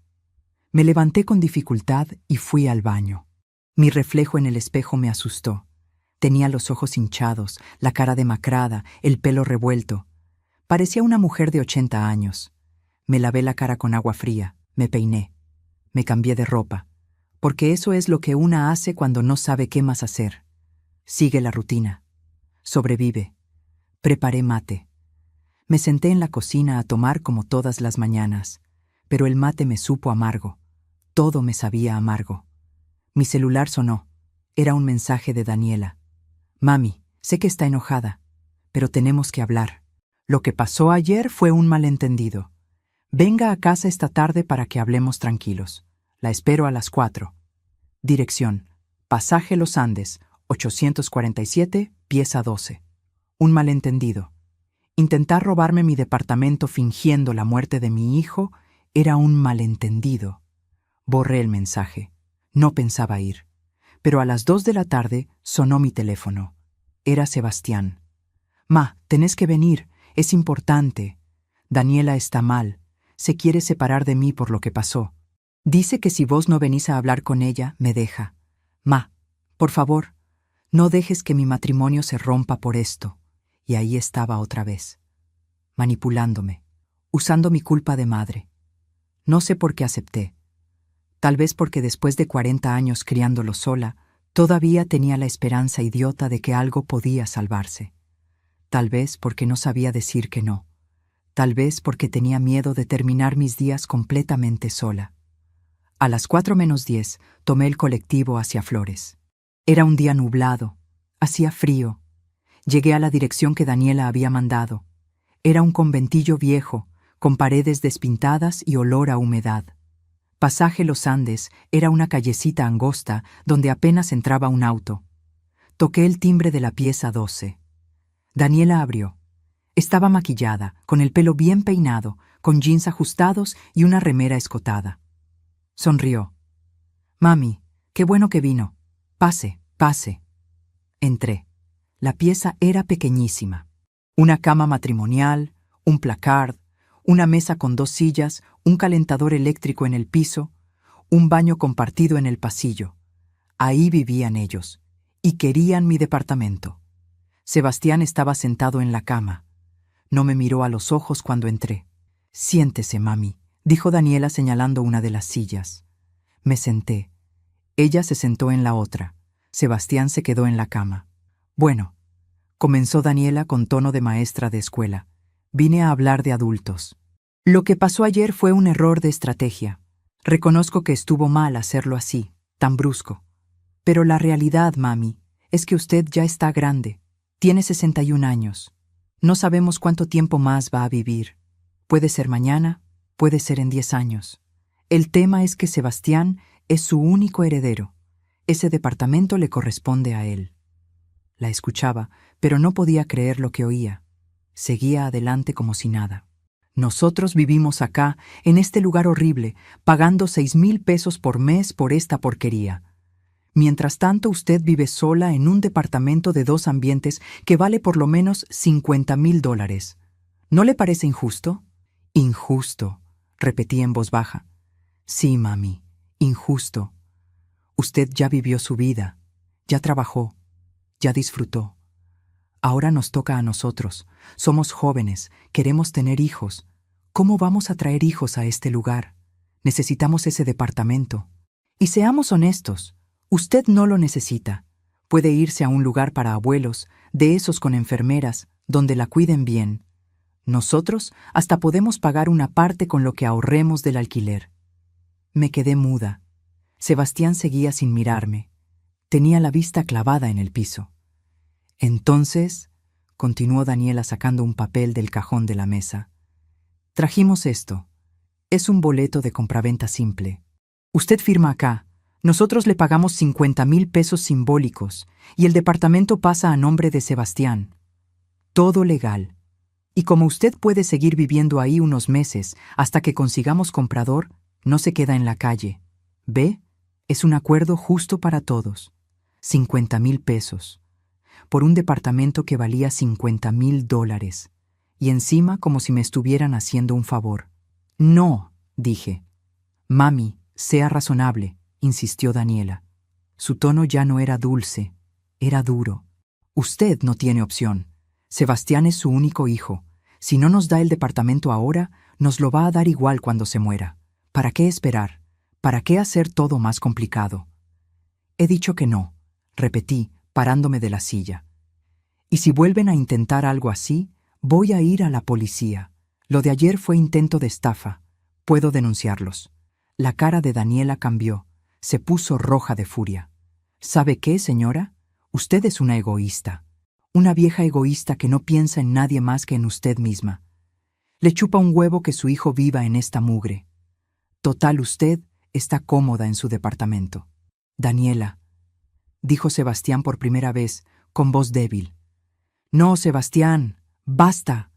Me levanté con dificultad y fui al baño. Mi reflejo en el espejo me asustó. Tenía los ojos hinchados, la cara demacrada, el pelo revuelto. Parecía una mujer de 80 años. Me lavé la cara con agua fría, me peiné. Me cambié de ropa, porque eso es lo que una hace cuando no sabe qué más hacer. Sigue la rutina. Sobrevive. Preparé mate. Me senté en la cocina a tomar como todas las mañanas, pero el mate me supo amargo. Todo me sabía amargo. Mi celular sonó. Era un mensaje de Daniela. «Mami, sé que está enojada, pero tenemos que hablar. Lo que pasó ayer fue un malentendido. Venga a casa esta tarde para que hablemos tranquilos. La espero a las 4. Dirección: Pasaje Los Andes, 847, pieza 12. Un malentendido. Intentar robarme mi departamento fingiendo la muerte de mi hijo era un malentendido». Borré el mensaje. No pensaba ir. Pero a las 2 de la tarde sonó mi teléfono. Era Sebastián. «Ma, tenés que venir. Es importante. Daniela está mal. Se quiere separar de mí por lo que pasó. Dice que si vos no venís a hablar con ella, me deja. Ma, por favor, no dejes que mi matrimonio se rompa por esto». Y ahí estaba otra vez, manipulándome, usando mi culpa de madre. No sé por qué acepté. Tal vez porque después de 40 años criándolo sola, todavía tenía la esperanza idiota de que algo podía salvarse. Tal vez porque no sabía decir que no. Tal vez porque tenía miedo de terminar mis días completamente sola. A las 4:10 tomé el colectivo hacia Flores. Era un día nublado. Hacía frío. Llegué a la dirección que Daniela había mandado. Era un conventillo viejo, con paredes despintadas y olor a humedad. Pasaje Los Andes era una callecita angosta donde apenas entraba un auto. Toqué el timbre de la pieza 12. Daniela abrió. Estaba maquillada, con el pelo bien peinado, con jeans ajustados y una remera escotada. Sonrió. «Mami, qué bueno que vino. Pase, pase». Entré. La pieza era pequeñísima. Una cama matrimonial, un placard, una mesa con 2 sillas, un calentador eléctrico en el piso, un baño compartido en el pasillo. Ahí vivían ellos, y querían mi departamento. Sebastián estaba sentado en la cama. No me miró a los ojos cuando entré. «Siéntese, mami», dijo Daniela señalando una de las sillas. Me senté. Ella se sentó en la otra. Sebastián se quedó en la cama. «Bueno», comenzó Daniela con tono de maestra de escuela, «vine a hablar de adultos. Lo que pasó ayer fue un error de estrategia. Reconozco que estuvo mal hacerlo así, tan brusco. Pero la realidad, mami, es que usted ya está grande. Tiene 61 años. No sabemos cuánto tiempo más va a vivir. Puede ser mañana, puede ser en 10 años. El tema es que Sebastián es su único heredero. Ese departamento le corresponde a él». La escuchaba, pero no podía creer lo que oía. Seguía adelante como si nada. «Nosotros vivimos acá, en este lugar horrible, pagando 6,000 pesos por mes por esta porquería. Mientras tanto, usted vive sola en un departamento de 2 ambientes que vale por lo menos $50,000. ¿No le parece injusto?» «Injusto», repetí en voz baja. «Sí, mami, injusto. Usted ya vivió su vida, ya trabajó, ya disfrutó. Ahora nos toca a nosotros. Somos jóvenes, queremos tener hijos. ¿Cómo vamos a traer hijos a este lugar? Necesitamos ese departamento. Y seamos honestos, usted no lo necesita. Puede irse a un lugar para abuelos, de esos con enfermeras, donde la cuiden bien. Nosotros hasta podemos pagar una parte con lo que ahorremos del alquiler». Me quedé muda. Sebastián seguía sin mirarme. Tenía la vista clavada en el piso. «Entonces», continuó Daniela sacando un papel del cajón de la mesa, «trajimos esto. Es un boleto de compraventa simple. Usted firma acá. Nosotros le pagamos 50,000 pesos simbólicos y el departamento pasa a nombre de Sebastián. Todo legal. Y como usted puede seguir viviendo ahí unos meses hasta que consigamos comprador, no se queda en la calle. ¿Ve? Es un acuerdo justo para todos. 50,000 pesos. Por un departamento que valía $50,000. Y encima como si me estuvieran haciendo un favor». «No», dije. «Mami, sea razonable», insistió Daniela. Su tono ya no era dulce, era duro. «Usted no tiene opción. Sebastián es su único hijo. Si no nos da el departamento ahora, nos lo va a dar igual cuando se muera. ¿Para qué esperar? ¿Para qué hacer todo más complicado?» «He dicho que no», repetí, parándome de la silla. «Y si vuelven a intentar algo así, voy a ir a la policía. Lo de ayer fue intento de estafa. Puedo denunciarlos». La cara de Daniela cambió. Se puso roja de furia. «¿Sabe qué, señora? Usted es una egoísta. Una vieja egoísta que no piensa en nadie más que en usted misma. Le chupa un huevo que su hijo viva en esta mugre. Total, usted está cómoda en su departamento». «Daniela», dijo Sebastián por primera vez, con voz débil. «No, Sebastián, basta.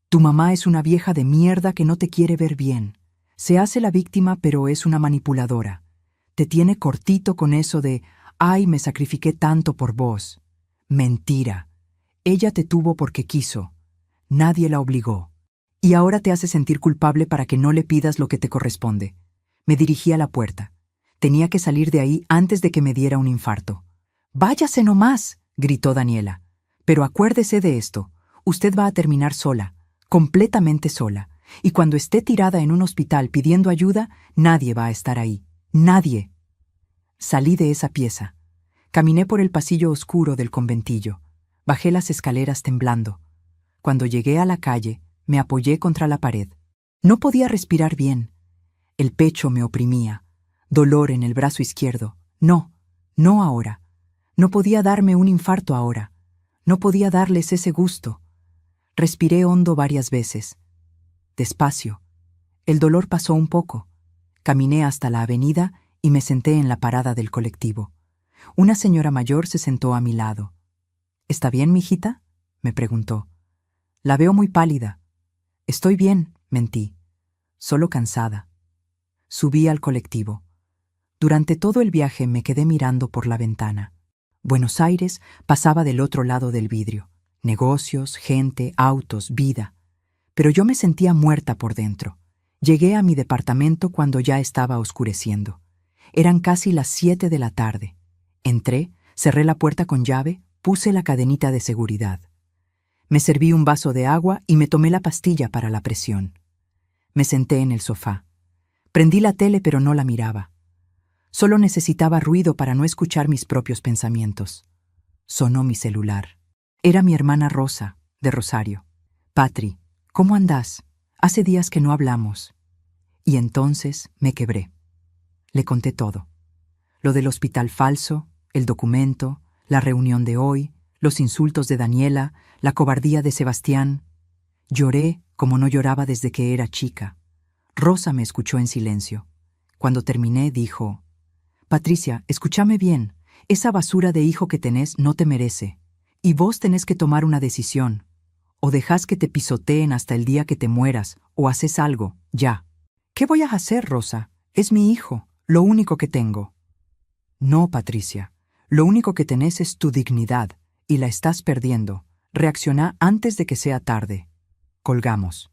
Tu mamá es una vieja de mierda que no te quiere ver bien. Se hace la víctima, pero es una manipuladora. Te tiene cortito con eso de, ay, me sacrifiqué tanto por vos. Mentira. Ella te tuvo porque quiso. Nadie la obligó. Y ahora te hace sentir culpable para que no le pidas lo que te corresponde». Me dirigí a la puerta. Tenía que salir de ahí antes de que me diera un infarto. «Váyase nomás», gritó Daniela. «Pero acuérdese de esto. Usted va a terminar sola, completamente sola. Y cuando esté tirada en un hospital pidiendo ayuda, nadie va a estar ahí. Nadie». Salí de esa pieza. Caminé por el pasillo oscuro del conventillo. Bajé las escaleras temblando. Cuando llegué a la calle, me apoyé contra la pared. No podía respirar bien. El pecho me oprimía. Dolor en el brazo izquierdo. No, no ahora. No podía darme un infarto ahora. No podía darles ese gusto. Respiré hondo varias veces. Despacio. El dolor pasó un poco. Caminé hasta la avenida y me senté en la parada del colectivo. Una señora mayor se sentó a mi lado. ¿Está bien, mijita?, me preguntó. La veo muy pálida. Estoy bien, mentí. Solo cansada. Subí al colectivo. Durante todo el viaje me quedé mirando por la ventana. Buenos Aires pasaba del otro lado del vidrio. Negocios, gente, autos, vida. Pero yo me sentía muerta por dentro. Llegué a mi departamento cuando ya estaba oscureciendo. Eran casi las 7 de la tarde. Entré, cerré la puerta con llave, puse la cadenita de seguridad. Me serví un vaso de agua y me tomé la pastilla para la presión. Me senté en el sofá. Prendí la tele pero no la miraba. Solo necesitaba ruido para no escuchar mis propios pensamientos. Sonó mi celular. Era mi hermana Rosa, de Rosario. Patri, ¿cómo andás? Hace días que no hablamos. Y entonces me quebré. Le conté todo. Lo del hospital falso, el documento, la reunión de hoy, los insultos de Daniela, la cobardía de Sebastián. Lloré como no lloraba desde que era chica. Rosa me escuchó en silencio. Cuando terminé, dijo: Patricia, escúchame bien. Esa basura de hijo que tenés no te merece. Y vos tenés que tomar una decisión. O dejás que te pisoteen hasta el día que te mueras, o haces algo, ya. ¿Qué voy a hacer, Rosa? Es mi hijo, lo único que tengo. No, Patricia. Lo único que tenés es tu dignidad, y la estás perdiendo. Reacciona antes de que sea tarde. Colgamos.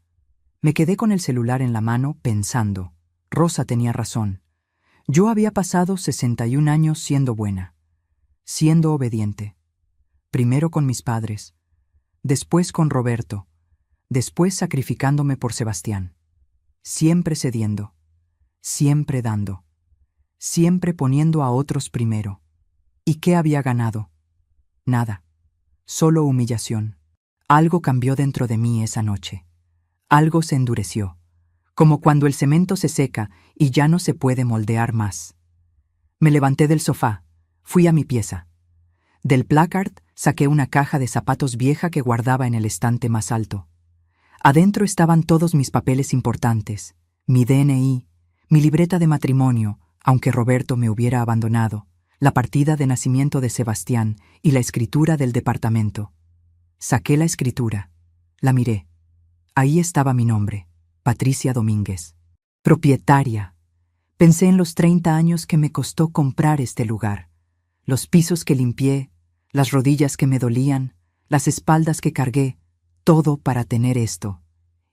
Me quedé con el celular en la mano pensando. Rosa tenía razón. Yo había pasado 61 años siendo buena, siendo obediente. Primero con mis padres, después con Roberto, después sacrificándome por Sebastián. Siempre cediendo, siempre dando, siempre poniendo a otros primero. ¿Y qué había ganado? Nada, solo humillación. Algo cambió dentro de mí esa noche. Algo se endureció, como cuando el cemento se seca y ya no se puede moldear más. Me levanté del sofá, fui a mi pieza. Del placard saqué una caja de zapatos vieja que guardaba en el estante más alto. Adentro estaban todos mis papeles importantes, mi DNI, mi libreta de matrimonio, aunque Roberto me hubiera abandonado, la partida de nacimiento de Sebastián y la escritura del departamento. Saqué la escritura, la miré. Ahí estaba mi nombre, Patricia Domínguez. Propietaria. Pensé en los 30 años que me costó comprar este lugar, los pisos que limpié, las rodillas que me dolían, las espaldas que cargué, todo para tener esto.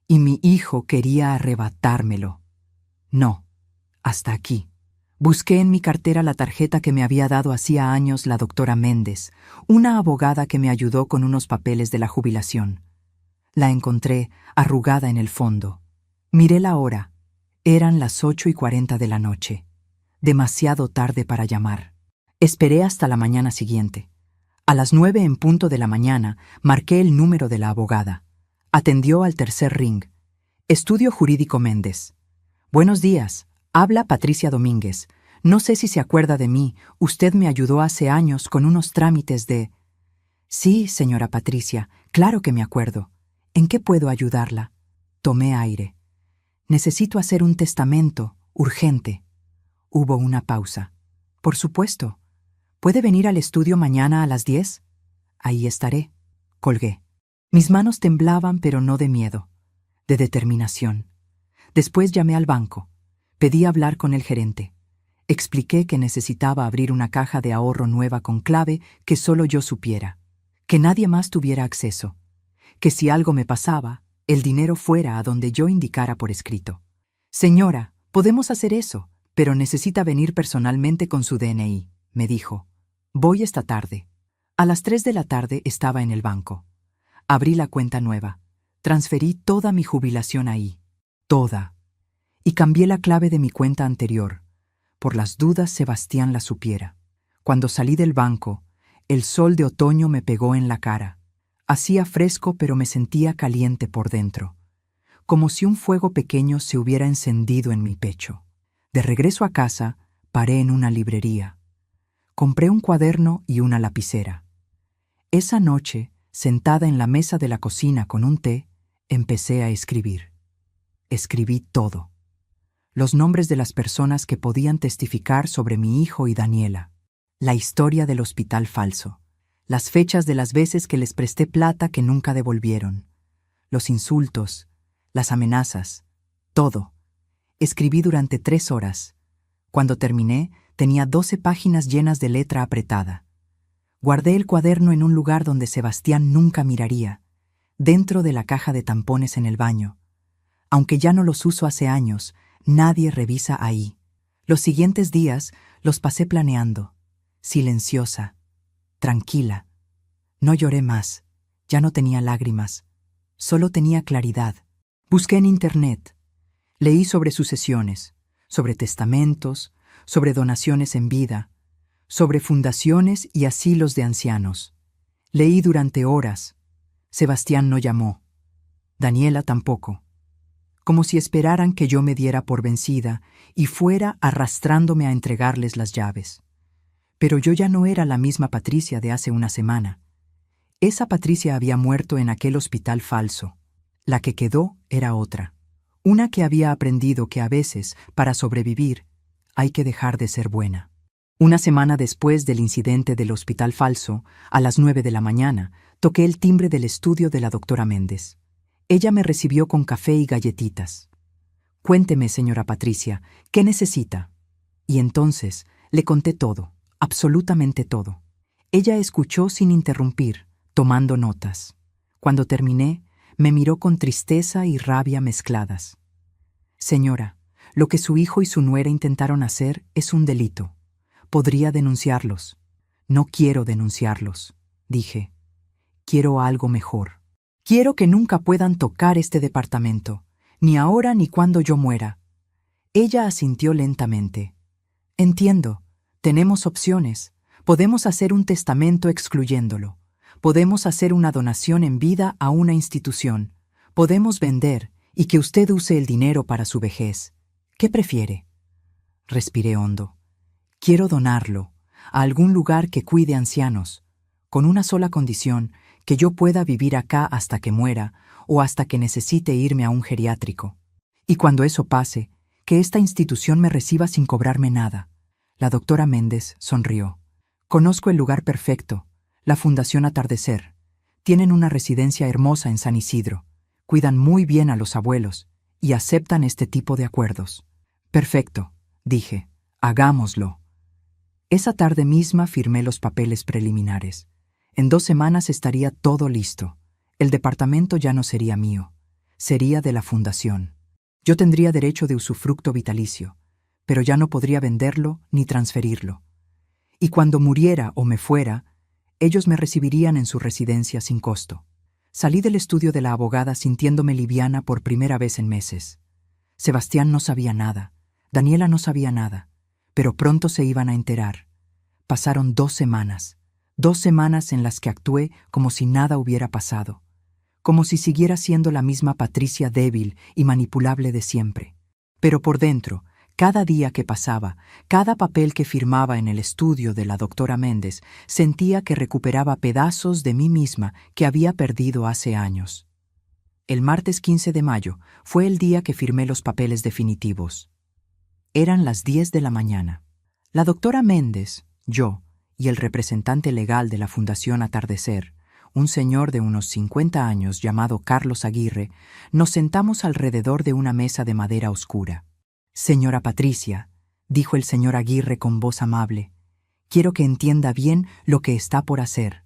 Y mi hijo quería arrebatármelo. No, hasta aquí. Busqué en mi cartera la tarjeta que me había dado hacía años la doctora Méndez, una abogada que me ayudó con unos papeles de la jubilación. La encontré arrugada en el fondo. Miré la hora. Eran las 8:40 de la noche. Demasiado tarde para llamar. Esperé hasta la mañana siguiente. A las 9 en punto de la mañana marqué el número de la abogada. Atendió al tercer ring. Estudio Jurídico Méndez. Buenos días. Habla Patricia Domínguez. No sé si se acuerda de mí. Usted me ayudó hace años con unos trámites de... Sí, señora Patricia, claro que me acuerdo. ¿En qué puedo ayudarla? Tomé aire. Necesito hacer un testamento, urgente. Hubo una pausa. Por supuesto. ¿Puede venir al estudio mañana a las 10? Ahí estaré. Colgué. Mis manos temblaban, pero no de miedo, de determinación. Después llamé al banco. Pedí hablar con el gerente. Expliqué que necesitaba abrir una caja de ahorro nueva con clave que solo yo supiera, que nadie más tuviera acceso, que si algo me pasaba, el dinero fuera a donde yo indicara por escrito. Señora, podemos hacer eso, pero necesita venir personalmente con su DNI, me dijo. Voy esta tarde. A las 3 de la tarde estaba en el banco. Abrí la cuenta nueva. Transferí toda mi jubilación ahí. Toda. Y cambié la clave de mi cuenta anterior, por las dudas Sebastián la supiera. Cuando salí del banco, el sol de otoño me pegó en la cara. Hacía fresco, pero me sentía caliente por dentro, como si un fuego pequeño se hubiera encendido en mi pecho. De regreso a casa, paré en una librería. Compré un cuaderno y una lapicera. Esa noche, sentada en la mesa de la cocina con un té, empecé a escribir. Escribí todo. Los nombres de las personas que podían testificar sobre mi hijo y Daniela. La historia del hospital falso. Las fechas de las veces que les presté plata que nunca devolvieron. Los insultos, las amenazas, todo. Escribí durante 3 horas. Cuando terminé, tenía 12 páginas llenas de letra apretada. Guardé el cuaderno en un lugar donde Sebastián nunca miraría, dentro de la caja de tampones en el baño. Aunque ya no los uso hace años, nadie revisa ahí. Los siguientes días los pasé planeando, silenciosa, tranquila. No lloré más, ya no tenía lágrimas, solo tenía claridad. Busqué en internet, leí sobre sucesiones, sobre testamentos, sobre donaciones en vida, sobre fundaciones y asilos de ancianos. Leí durante horas. Sebastián no llamó. Daniela tampoco. Como si esperaran que yo me diera por vencida y fuera arrastrándome a entregarles las llaves. Pero yo ya no era la misma Patricia de hace una semana. Esa Patricia había muerto en aquel hospital falso. La que quedó era otra. Una que había aprendido que a veces, para sobrevivir, hay que dejar de ser buena. Una semana después del incidente del hospital falso, a las 9 de la mañana, toqué el timbre del estudio de la doctora Méndez. Ella me recibió con café y galletitas. «Cuénteme, señora Patricia, ¿qué necesita?» Y entonces le conté todo, absolutamente todo. Ella escuchó sin interrumpir, tomando notas. Cuando terminé, me miró con tristeza y rabia mezcladas. «Señora, lo que su hijo y su nuera intentaron hacer es un delito. Podría denunciarlos». «No quiero denunciarlos», dije. «Quiero algo mejor. Quiero que nunca puedan tocar este departamento, ni ahora ni cuando yo muera». Ella asintió lentamente. «Entiendo. Tenemos opciones. Podemos hacer un testamento excluyéndolo. Podemos hacer una donación en vida a una institución. Podemos vender y que usted use el dinero para su vejez. ¿Qué prefiere?» Respiré hondo. «Quiero donarlo a algún lugar que cuide ancianos, con una sola condición, que yo pueda vivir acá hasta que muera o hasta que necesite irme a un geriátrico. Y cuando eso pase, que esta institución me reciba sin cobrarme nada». La doctora Méndez sonrió. «Conozco el lugar perfecto, la Fundación Atardecer. Tienen una residencia hermosa en San Isidro. Cuidan muy bien a los abuelos y aceptan este tipo de acuerdos». «Perfecto», dije. «Hagámoslo». Esa tarde misma firmé los papeles preliminares. En 2 semanas estaría todo listo. El departamento ya no sería mío, sería de la fundación. Yo tendría derecho de usufructo vitalicio, pero ya no podría venderlo ni transferirlo. Y cuando muriera o me fuera, ellos me recibirían en su residencia sin costo. Salí del estudio de la abogada sintiéndome liviana por primera vez en meses. Sebastián no sabía nada, Daniela no sabía nada, pero pronto se iban a enterar. Pasaron 2 semanas, 2 semanas en las que actué como si nada hubiera pasado, como si siguiera siendo la misma Patricia débil y manipulable de siempre. Pero por dentro, cada día que pasaba, cada papel que firmaba en el estudio de la doctora Méndez, sentía que recuperaba pedazos de mí misma que había perdido hace años. El martes 15 de mayo fue el día que firmé los papeles definitivos. Eran las 10 de la mañana. La doctora Méndez, yo y el representante legal de la Fundación Atardecer, un señor de unos 50 años llamado Carlos Aguirre, nos sentamos alrededor de una mesa de madera oscura. «Señora Patricia», dijo el señor Aguirre con voz amable, «quiero que entienda bien lo que está por hacer.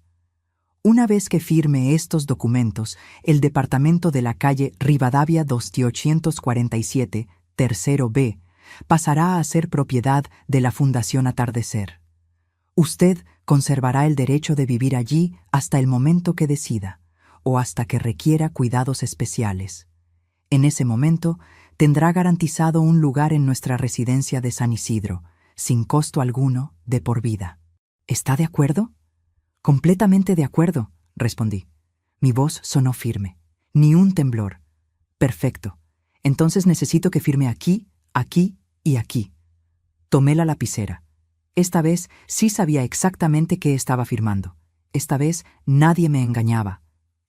Una vez que firme estos documentos, el departamento de la calle Rivadavia 2847, tercero B, pasará a ser propiedad de la Fundación Atardecer. Usted conservará el derecho de vivir allí hasta el momento que decida, o hasta que requiera cuidados especiales. En ese momento, tendrá garantizado un lugar en nuestra residencia de San Isidro, sin costo alguno, de por vida. ¿Está de acuerdo?» «Completamente de acuerdo», respondí. Mi voz sonó firme. Ni un temblor. Perfecto. Entonces necesito que firme aquí, aquí y aquí. Tomé la lapicera. Esta vez sí sabía exactamente qué estaba firmando. Esta vez nadie me engañaba.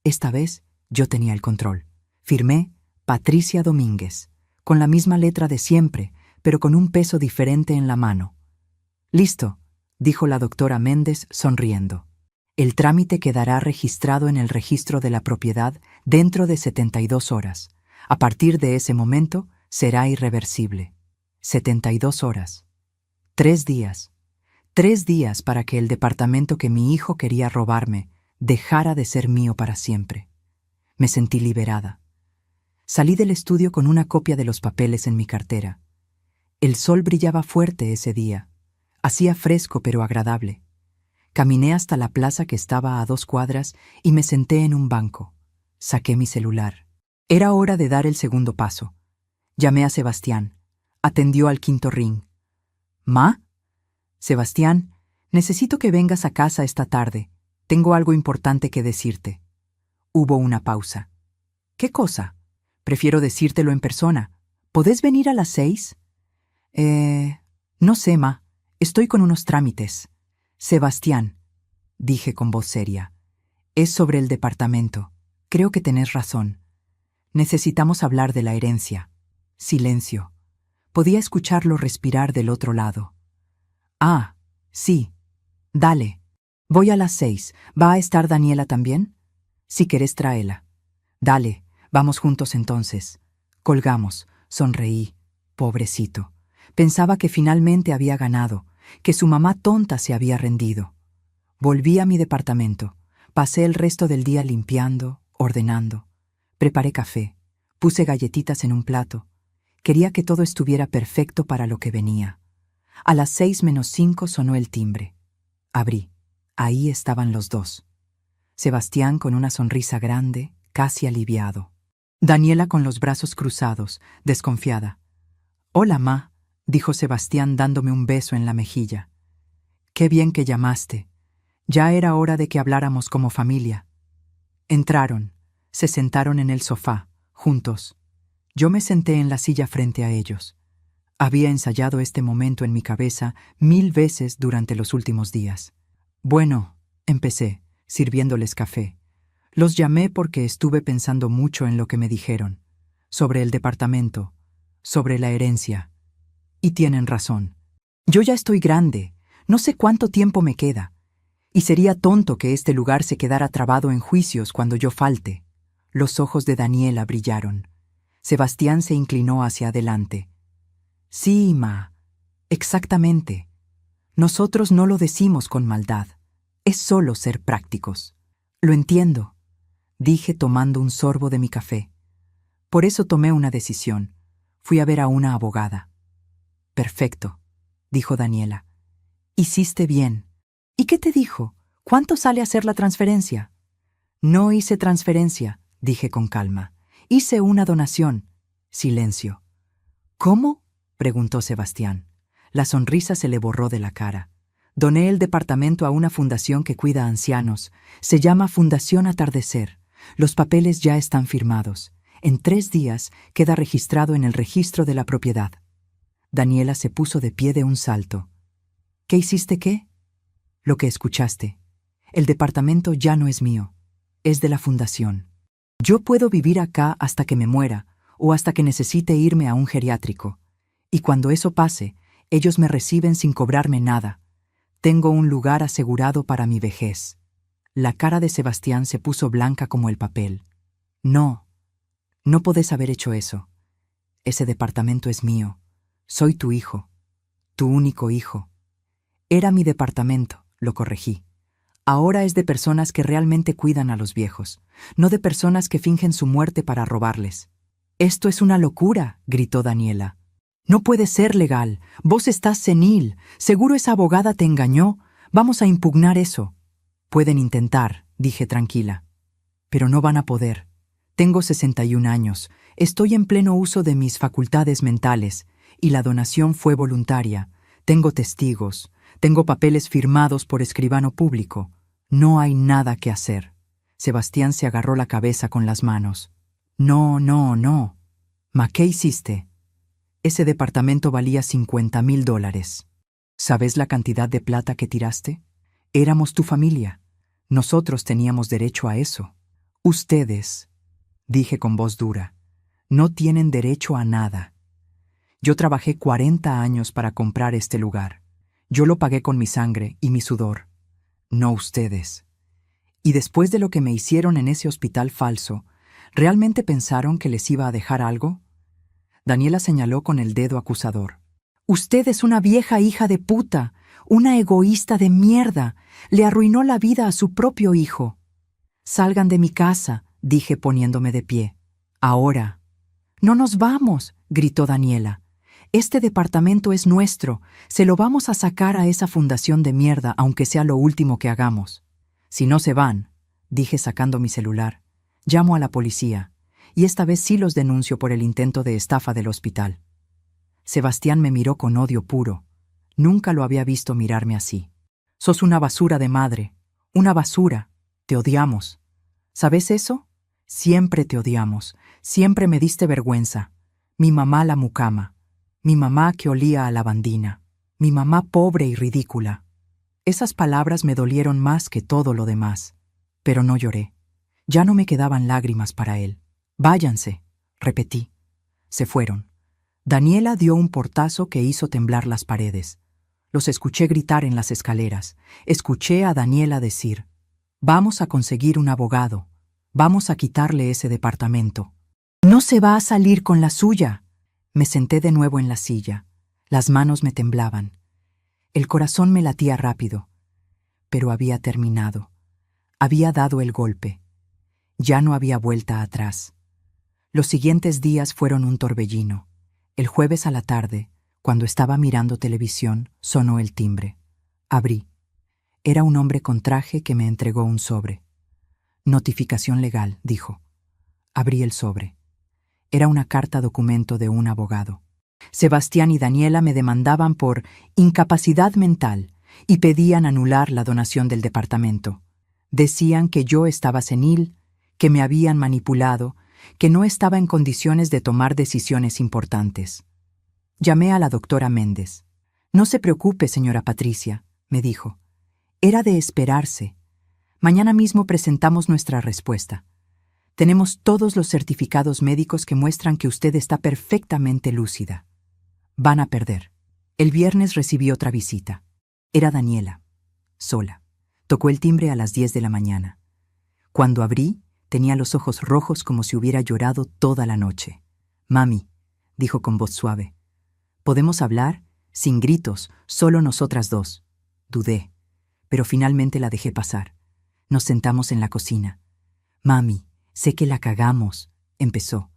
Esta vez yo tenía el control. Firmé Patricia Domínguez, con la misma letra de siempre, pero con un peso diferente en la mano. Listo, dijo la doctora Méndez sonriendo. El trámite quedará registrado en el registro de la propiedad dentro de 72 horas. A partir de ese momento será irreversible. 72 horas. 3 días. 3 días para que el departamento que mi hijo quería robarme dejara de ser mío para siempre. Me sentí liberada. Salí del estudio con una copia de los papeles en mi cartera. El sol brillaba fuerte ese día. Hacía fresco pero agradable. Caminé hasta la plaza que estaba a 2 cuadras y me senté en un banco. Saqué mi celular. Era hora de dar el segundo paso. Llamé a Sebastián. Atendió al quinto ring. ¿Ma? Sebastián, necesito que vengas a casa esta tarde. Tengo algo importante que decirte. Hubo una pausa. ¿Qué cosa? Prefiero decírtelo en persona. ¿Podés venir a las 6? No sé, ma. Estoy con unos trámites. Sebastián, dije con voz seria, es sobre el departamento. Creo que tenés razón. Necesitamos hablar de la herencia. Silencio. Podía escucharlo respirar del otro lado. Ah, sí. Dale. Voy a las 6. ¿Va a estar Daniela también? Si querés, tráela. Dale, vamos juntos entonces. Colgamos. Sonreí. Pobrecito. Pensaba que finalmente había ganado, que su mamá tonta se había rendido. Volví a mi departamento. Pasé el resto del día limpiando, ordenando. Preparé café. Puse galletitas en un plato. Quería que todo estuviera perfecto para lo que venía. A las 6:05 sonó el timbre. Abrí. Ahí estaban los dos. Sebastián con una sonrisa grande, casi aliviado. Daniela con los brazos cruzados, desconfiada. «Hola, ma», dijo Sebastián dándome un beso en la mejilla. «Qué bien que llamaste. Ya era hora de que habláramos como familia». Entraron, se sentaron en el sofá, juntos. Yo me senté en la silla frente a ellos. Había ensayado este momento en mi cabeza 1000 veces durante los últimos días. Bueno, empecé, sirviéndoles café. Los llamé porque estuve pensando mucho en lo que me dijeron, sobre el departamento, sobre la herencia. Y tienen razón. Yo ya estoy grande, no sé cuánto tiempo me queda, y sería tonto que este lugar se quedara trabado en juicios cuando yo falte. Los ojos de Daniela brillaron. Sebastián se inclinó hacia adelante. Sí, ma, exactamente. Nosotros no lo decimos con maldad. Es solo ser prácticos. Lo entiendo, dije tomando un sorbo de mi café. Por eso tomé una decisión. Fui a ver a una abogada. Perfecto, dijo Daniela. Hiciste bien. ¿Y qué te dijo? ¿Cuánto sale hacer la transferencia? No hice transferencia, dije con calma. Hice una donación. Silencio. ¿Cómo? Preguntó Sebastián. La sonrisa se le borró de la cara. Doné el departamento a una fundación que cuida a ancianos. Se llama Fundación Atardecer. Los papeles ya están firmados. En 3 días queda registrado en el registro de la propiedad. Daniela se puso de pie de un salto. ¿Qué hiciste qué? Lo que escuchaste. El departamento ya no es mío. Es de la fundación. Yo puedo vivir acá hasta que me muera o hasta que necesite irme a un geriátrico. Y cuando eso pase, ellos me reciben sin cobrarme nada. Tengo un lugar asegurado para mi vejez. La cara de Sebastián se puso blanca como el papel. No, no podés haber hecho eso. Ese departamento es mío. Soy tu hijo, tu único hijo. Era mi departamento, lo corregí. Ahora es de personas que realmente cuidan a los viejos, no de personas que fingen su muerte para robarles. Esto es una locura, gritó Daniela. No puede ser legal. Vos estás senil. Seguro esa abogada te engañó. Vamos a impugnar eso. Pueden intentar, dije tranquila. Pero no van a poder. Tengo 61 años. Estoy en pleno uso de mis facultades mentales. Y la donación fue voluntaria. Tengo testigos. Tengo papeles firmados por escribano público. No hay nada que hacer. Sebastián se agarró la cabeza con las manos. No, no, no. ¿Ma qué hiciste? Ese departamento valía $50,000. ¿Sabes la cantidad de plata que tiraste? Éramos tu familia. Nosotros teníamos derecho a eso. Ustedes, dije con voz dura, no tienen derecho a nada. Yo trabajé 40 años para comprar este lugar. Yo lo pagué con mi sangre y mi sudor. No ustedes. Y después de lo que me hicieron en ese hospital falso, ¿realmente pensaron que les iba a dejar algo? Daniela señaló con el dedo acusador. Usted es una vieja hija de puta, una egoísta de mierda. Le arruinó la vida a su propio hijo. Salgan de mi casa, dije poniéndome de pie. Ahora. No nos vamos, gritó Daniela. Este departamento es nuestro. Se lo vamos a sacar a esa fundación de mierda, aunque sea lo último que hagamos. Si no se van, dije sacando mi celular, llamo a la policía, y esta vez sí los denuncio por el intento de estafa del hospital. Sebastián me miró con odio puro. Nunca lo había visto mirarme así. Sos una basura de madre. Una basura. Te odiamos. ¿Sabes eso? Siempre te odiamos. Siempre me diste vergüenza. Mi mamá la mucama. Mi mamá que olía a lavandina. Mi mamá pobre y ridícula. Esas palabras me dolieron más que todo lo demás. Pero no lloré. Ya no me quedaban lágrimas para él. Váyanse, repetí. Se fueron. Daniela dio un portazo que hizo temblar las paredes. Los escuché gritar en las escaleras. Escuché a Daniela decir, vamos a conseguir un abogado. Vamos a quitarle ese departamento. No se va a salir con la suya. Me senté de nuevo en la silla. Las manos me temblaban. El corazón me latía rápido. Pero había terminado. Había dado el golpe. Ya no había vuelta atrás. Los siguientes días fueron un torbellino. El jueves a la tarde, cuando estaba mirando televisión, sonó el timbre. Abrí. Era un hombre con traje que me entregó un sobre. Notificación legal, dijo. Abrí el sobre. Era una carta documento de un abogado. Sebastián y Daniela me demandaban por incapacidad mental y pedían anular la donación del departamento. Decían que yo estaba senil, que me habían manipulado, que no estaba en condiciones de tomar decisiones importantes. Llamé a la doctora Méndez. No se preocupe, señora Patricia, me dijo. Era de esperarse. Mañana mismo presentamos nuestra respuesta. Tenemos todos los certificados médicos que muestran que usted está perfectamente lúcida. Van a perder. El viernes recibí otra visita. Era Daniela, sola. Tocó el timbre a las 10 de la mañana. Cuando abrí, tenía los ojos rojos como si hubiera llorado toda la noche. Mami, dijo con voz suave. ¿Podemos hablar? Sin gritos, solo nosotras dos. Dudé, pero finalmente la dejé pasar. Nos sentamos en la cocina. Mami, sé que la cagamos, empezó.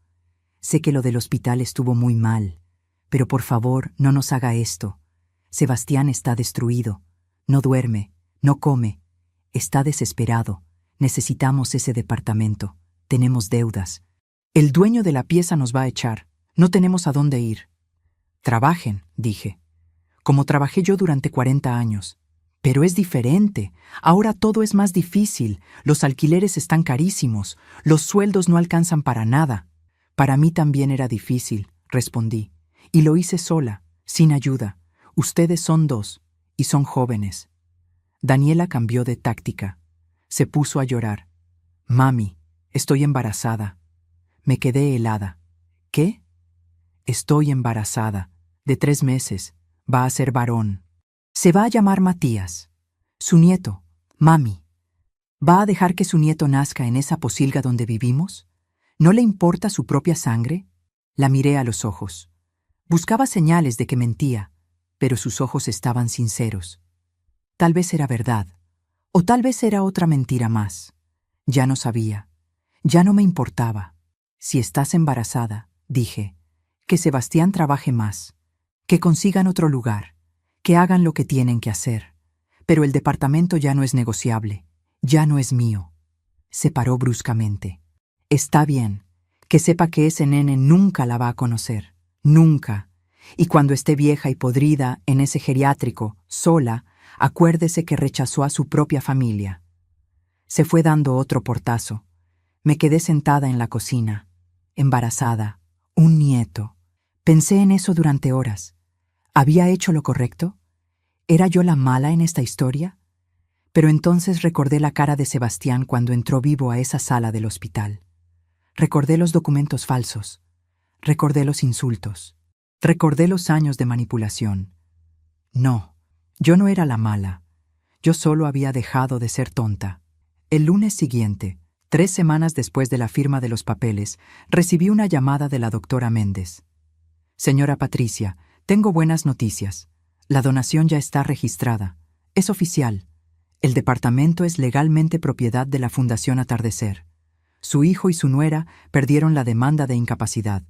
Sé que lo del hospital estuvo muy mal, pero por favor, no nos haga esto. Sebastián está destruido. No duerme, no come. Está desesperado. Necesitamos ese departamento. Tenemos deudas. El dueño de la pieza nos va a echar. No tenemos a dónde ir. Trabajen, dije. Como trabajé yo durante 40 años. Pero es diferente. Ahora todo es más difícil. Los alquileres están carísimos. Los sueldos no alcanzan para nada. Para mí también era difícil, respondí. Y lo hice sola, sin ayuda. Ustedes son dos, y son jóvenes. Daniela cambió de táctica. Se puso a llorar. Mami, estoy embarazada. Me quedé helada. ¿Qué? Estoy embarazada. De 3 meses. Va a ser varón. Se va a llamar Matías. Su nieto. Mami. ¿Va a dejar que su nieto nazca en esa posilga donde vivimos? ¿No le importa su propia sangre? La miré a los ojos. Buscaba señales de que mentía, pero sus ojos estaban sinceros. Tal vez era verdad, o tal vez era otra mentira más. Ya no sabía. Ya no me importaba. Si estás embarazada, dije, que Sebastián trabaje más, que consigan otro lugar, que hagan lo que tienen que hacer. Pero el departamento ya no es negociable, ya no es mío. Se paró bruscamente. Está bien, que sepa que ese nene nunca la va a conocer, nunca. Y cuando esté vieja y podrida en ese geriátrico, sola, acuérdese que rechazó a su propia familia. Se fue dando otro portazo. Me quedé sentada en la cocina, embarazada, un nieto. Pensé en eso durante horas. ¿Había hecho lo correcto? ¿Era yo la mala en esta historia? Pero entonces recordé la cara de Sebastián cuando entró vivo a esa sala del hospital. Recordé los documentos falsos. Recordé los insultos. Recordé los años de manipulación. No, yo no era la mala. Yo solo había dejado de ser tonta. El lunes siguiente, 3 semanas después de la firma de los papeles, recibí una llamada de la doctora Méndez. Señora Patricia, tengo buenas noticias. La donación ya está registrada. Es oficial. El departamento es legalmente propiedad de la Fundación Atardecer. Su hijo y su nuera perdieron la demanda de incapacidad.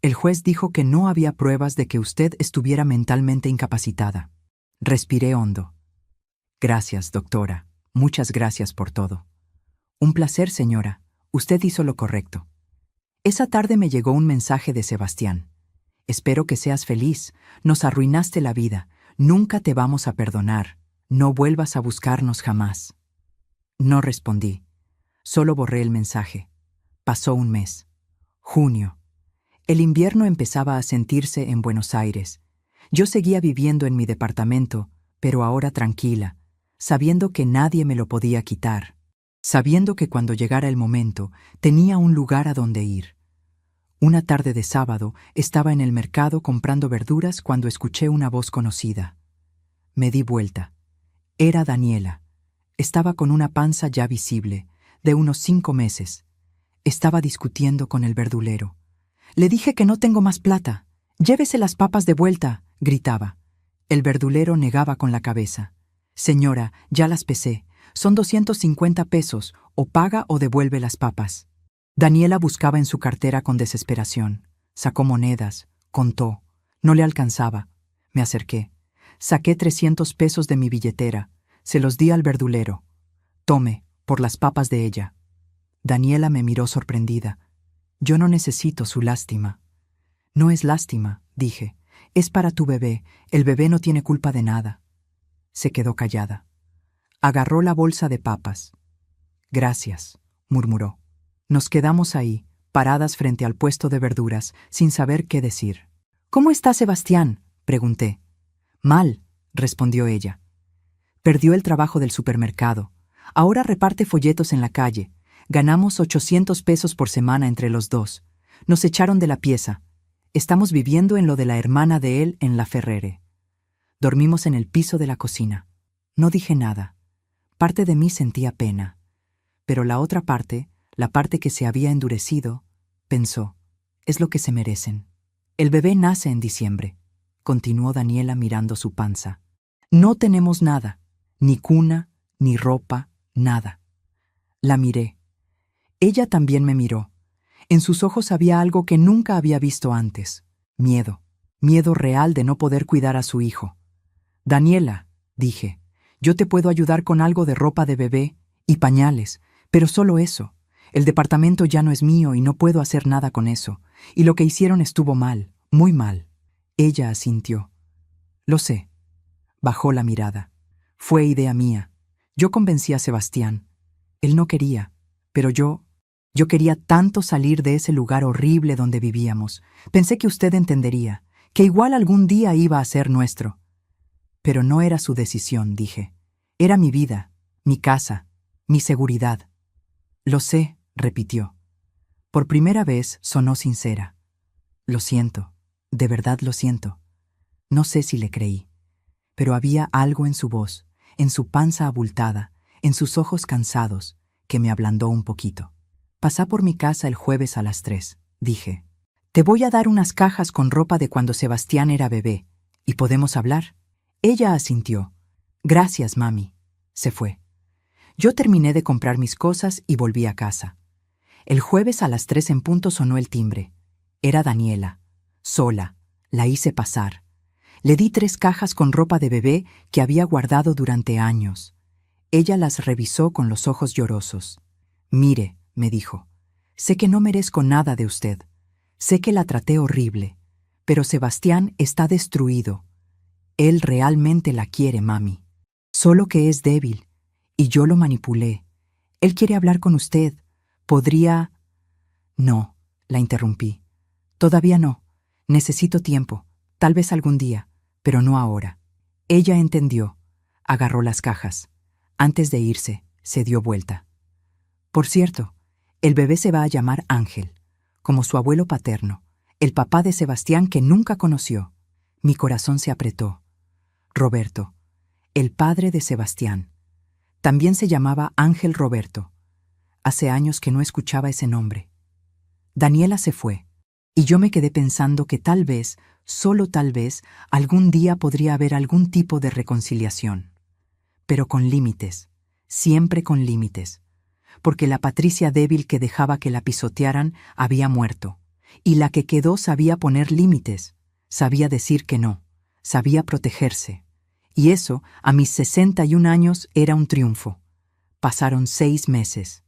El juez dijo que no había pruebas de que usted estuviera mentalmente incapacitada. Respiré hondo. Gracias, doctora. Muchas gracias por todo. Un placer, señora. Usted hizo lo correcto. Esa tarde me llegó un mensaje de Sebastián. Espero que seas feliz. Nos arruinaste la vida. Nunca te vamos a perdonar. No vuelvas a buscarnos jamás. No respondí. Solo borré el mensaje. Pasó un mes. Junio. El invierno empezaba a sentirse en Buenos Aires. Yo seguía viviendo en mi departamento, pero ahora tranquila, sabiendo que nadie me lo podía quitar, sabiendo que cuando llegara el momento tenía un lugar a donde ir. Una tarde de sábado estaba en el mercado comprando verduras cuando escuché una voz conocida. Me di vuelta. Era Daniela. Estaba con una panza ya visible, de unos 5 meses. Estaba discutiendo con el verdulero. Le dije que no tengo más plata. Llévese las papas de vuelta, gritaba. El verdulero negaba con la cabeza. Señora, ya las pesé. Son 250 pesos. O paga o devuelve las papas. Daniela buscaba en su cartera con desesperación. Sacó monedas. Contó. No le alcanzaba. Me acerqué. Saqué 300 pesos de mi billetera. Se los di al verdulero. Tome, por las papas de ella. Daniela me miró sorprendida. Yo no necesito su lástima. No es lástima, dije. Es para tu bebé. El bebé no tiene culpa de nada. Se quedó callada. Agarró la bolsa de papas. Gracias, murmuró. Nos quedamos ahí, paradas frente al puesto de verduras, sin saber qué decir. ¿Cómo está Sebastián?, pregunté. Mal, respondió ella. Perdió el trabajo del supermercado. Ahora reparte folletos en la calle. Ganamos 800 pesos por semana entre los dos. Nos echaron de la pieza. Estamos viviendo en lo de la hermana de él en La Ferrere. Dormimos en el piso de la cocina. No dije nada. Parte de mí sentía pena. Pero la otra parte, la parte que se había endurecido, pensó, es lo que se merecen. El bebé nace en diciembre, continuó Daniela mirando su panza. No tenemos nada, ni cuna, ni ropa, nada. La miré. Ella también me miró. En sus ojos había algo que nunca había visto antes. Miedo. Miedo real de no poder cuidar a su hijo. Daniela, dije, yo te puedo ayudar con algo de ropa de bebé y pañales, pero solo eso. El departamento ya no es mío y no puedo hacer nada con eso. Y lo que hicieron estuvo mal, muy mal. Ella asintió. Lo sé. Bajó la mirada. Fue idea mía. Yo convencí a Sebastián. Él no quería, pero yo quería tanto salir de ese lugar horrible donde vivíamos. Pensé que usted entendería, que igual algún día iba a ser nuestro. Pero no era su decisión, dije. Era mi vida, mi casa, mi seguridad. Lo sé, repitió. Por primera vez sonó sincera. Lo siento, de verdad lo siento. No sé si le creí, pero había algo en su voz, en su panza abultada, en sus ojos cansados, que me ablandó un poquito. Pasá por mi casa el jueves a las 3, dije. Te voy a dar unas cajas con ropa de cuando Sebastián era bebé, y podemos hablar. Ella asintió. Gracias, mami. Se fue. Yo terminé de comprar mis cosas y volví a casa. El jueves a las 3 en punto sonó el timbre. Era Daniela. Sola. La hice pasar. Le di 3 cajas con ropa de bebé que había guardado durante años. Ella las revisó con los ojos llorosos. Mire, me dijo, sé que no merezco nada de usted. Sé que la traté horrible, pero Sebastián está destruido. Él realmente la quiere, mami. Solo que es débil, y yo lo manipulé. Él quiere hablar con usted. ¿Podría...? No, la interrumpí. Todavía no. Necesito tiempo. Tal vez algún día, pero no ahora. Ella entendió. Agarró las cajas. Antes de irse, se dio vuelta. Por cierto, el bebé se va a llamar Ángel, como su abuelo paterno, el papá de Sebastián que nunca conoció. Mi corazón se apretó. Roberto, el padre de Sebastián. También se llamaba Ángel Roberto. Hace años que no escuchaba ese nombre. Daniela se fue, y yo me quedé pensando que tal vez, solo tal vez, algún día podría haber algún tipo de reconciliación. Pero con límites, siempre con límites, porque la Patricia débil que dejaba que la pisotearan había muerto, y la que quedó sabía poner límites, sabía decir que no, sabía protegerse. Y eso, a mis 61 años, era un triunfo. Pasaron 6 meses.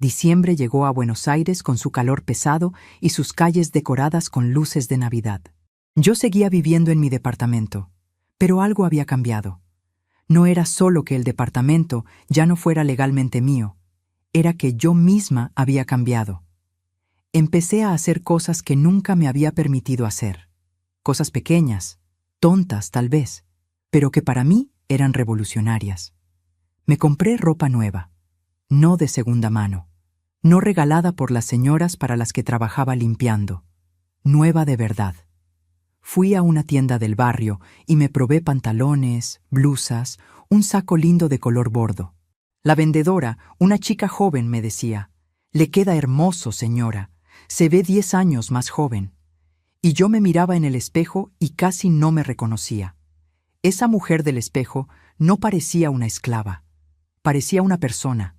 Diciembre llegó a Buenos Aires con su calor pesado y sus calles decoradas con luces de Navidad. Yo seguía viviendo en mi departamento, pero algo había cambiado. No era solo que el departamento ya no fuera legalmente mío, era que yo misma había cambiado. Empecé a hacer cosas que nunca me había permitido hacer. Cosas pequeñas, tontas tal vez, pero que para mí eran revolucionarias. Me compré ropa nueva, no de segunda mano, no regalada por las señoras para las que trabajaba limpiando, nueva de verdad. Fui a una tienda del barrio y me probé pantalones, blusas, un saco lindo de color bordo. La vendedora, una chica joven, me decía, «Le queda hermoso, señora, se ve 10 años más joven». Y yo me miraba en el espejo y casi no me reconocía. Esa mujer del espejo no parecía una esclava, parecía una persona.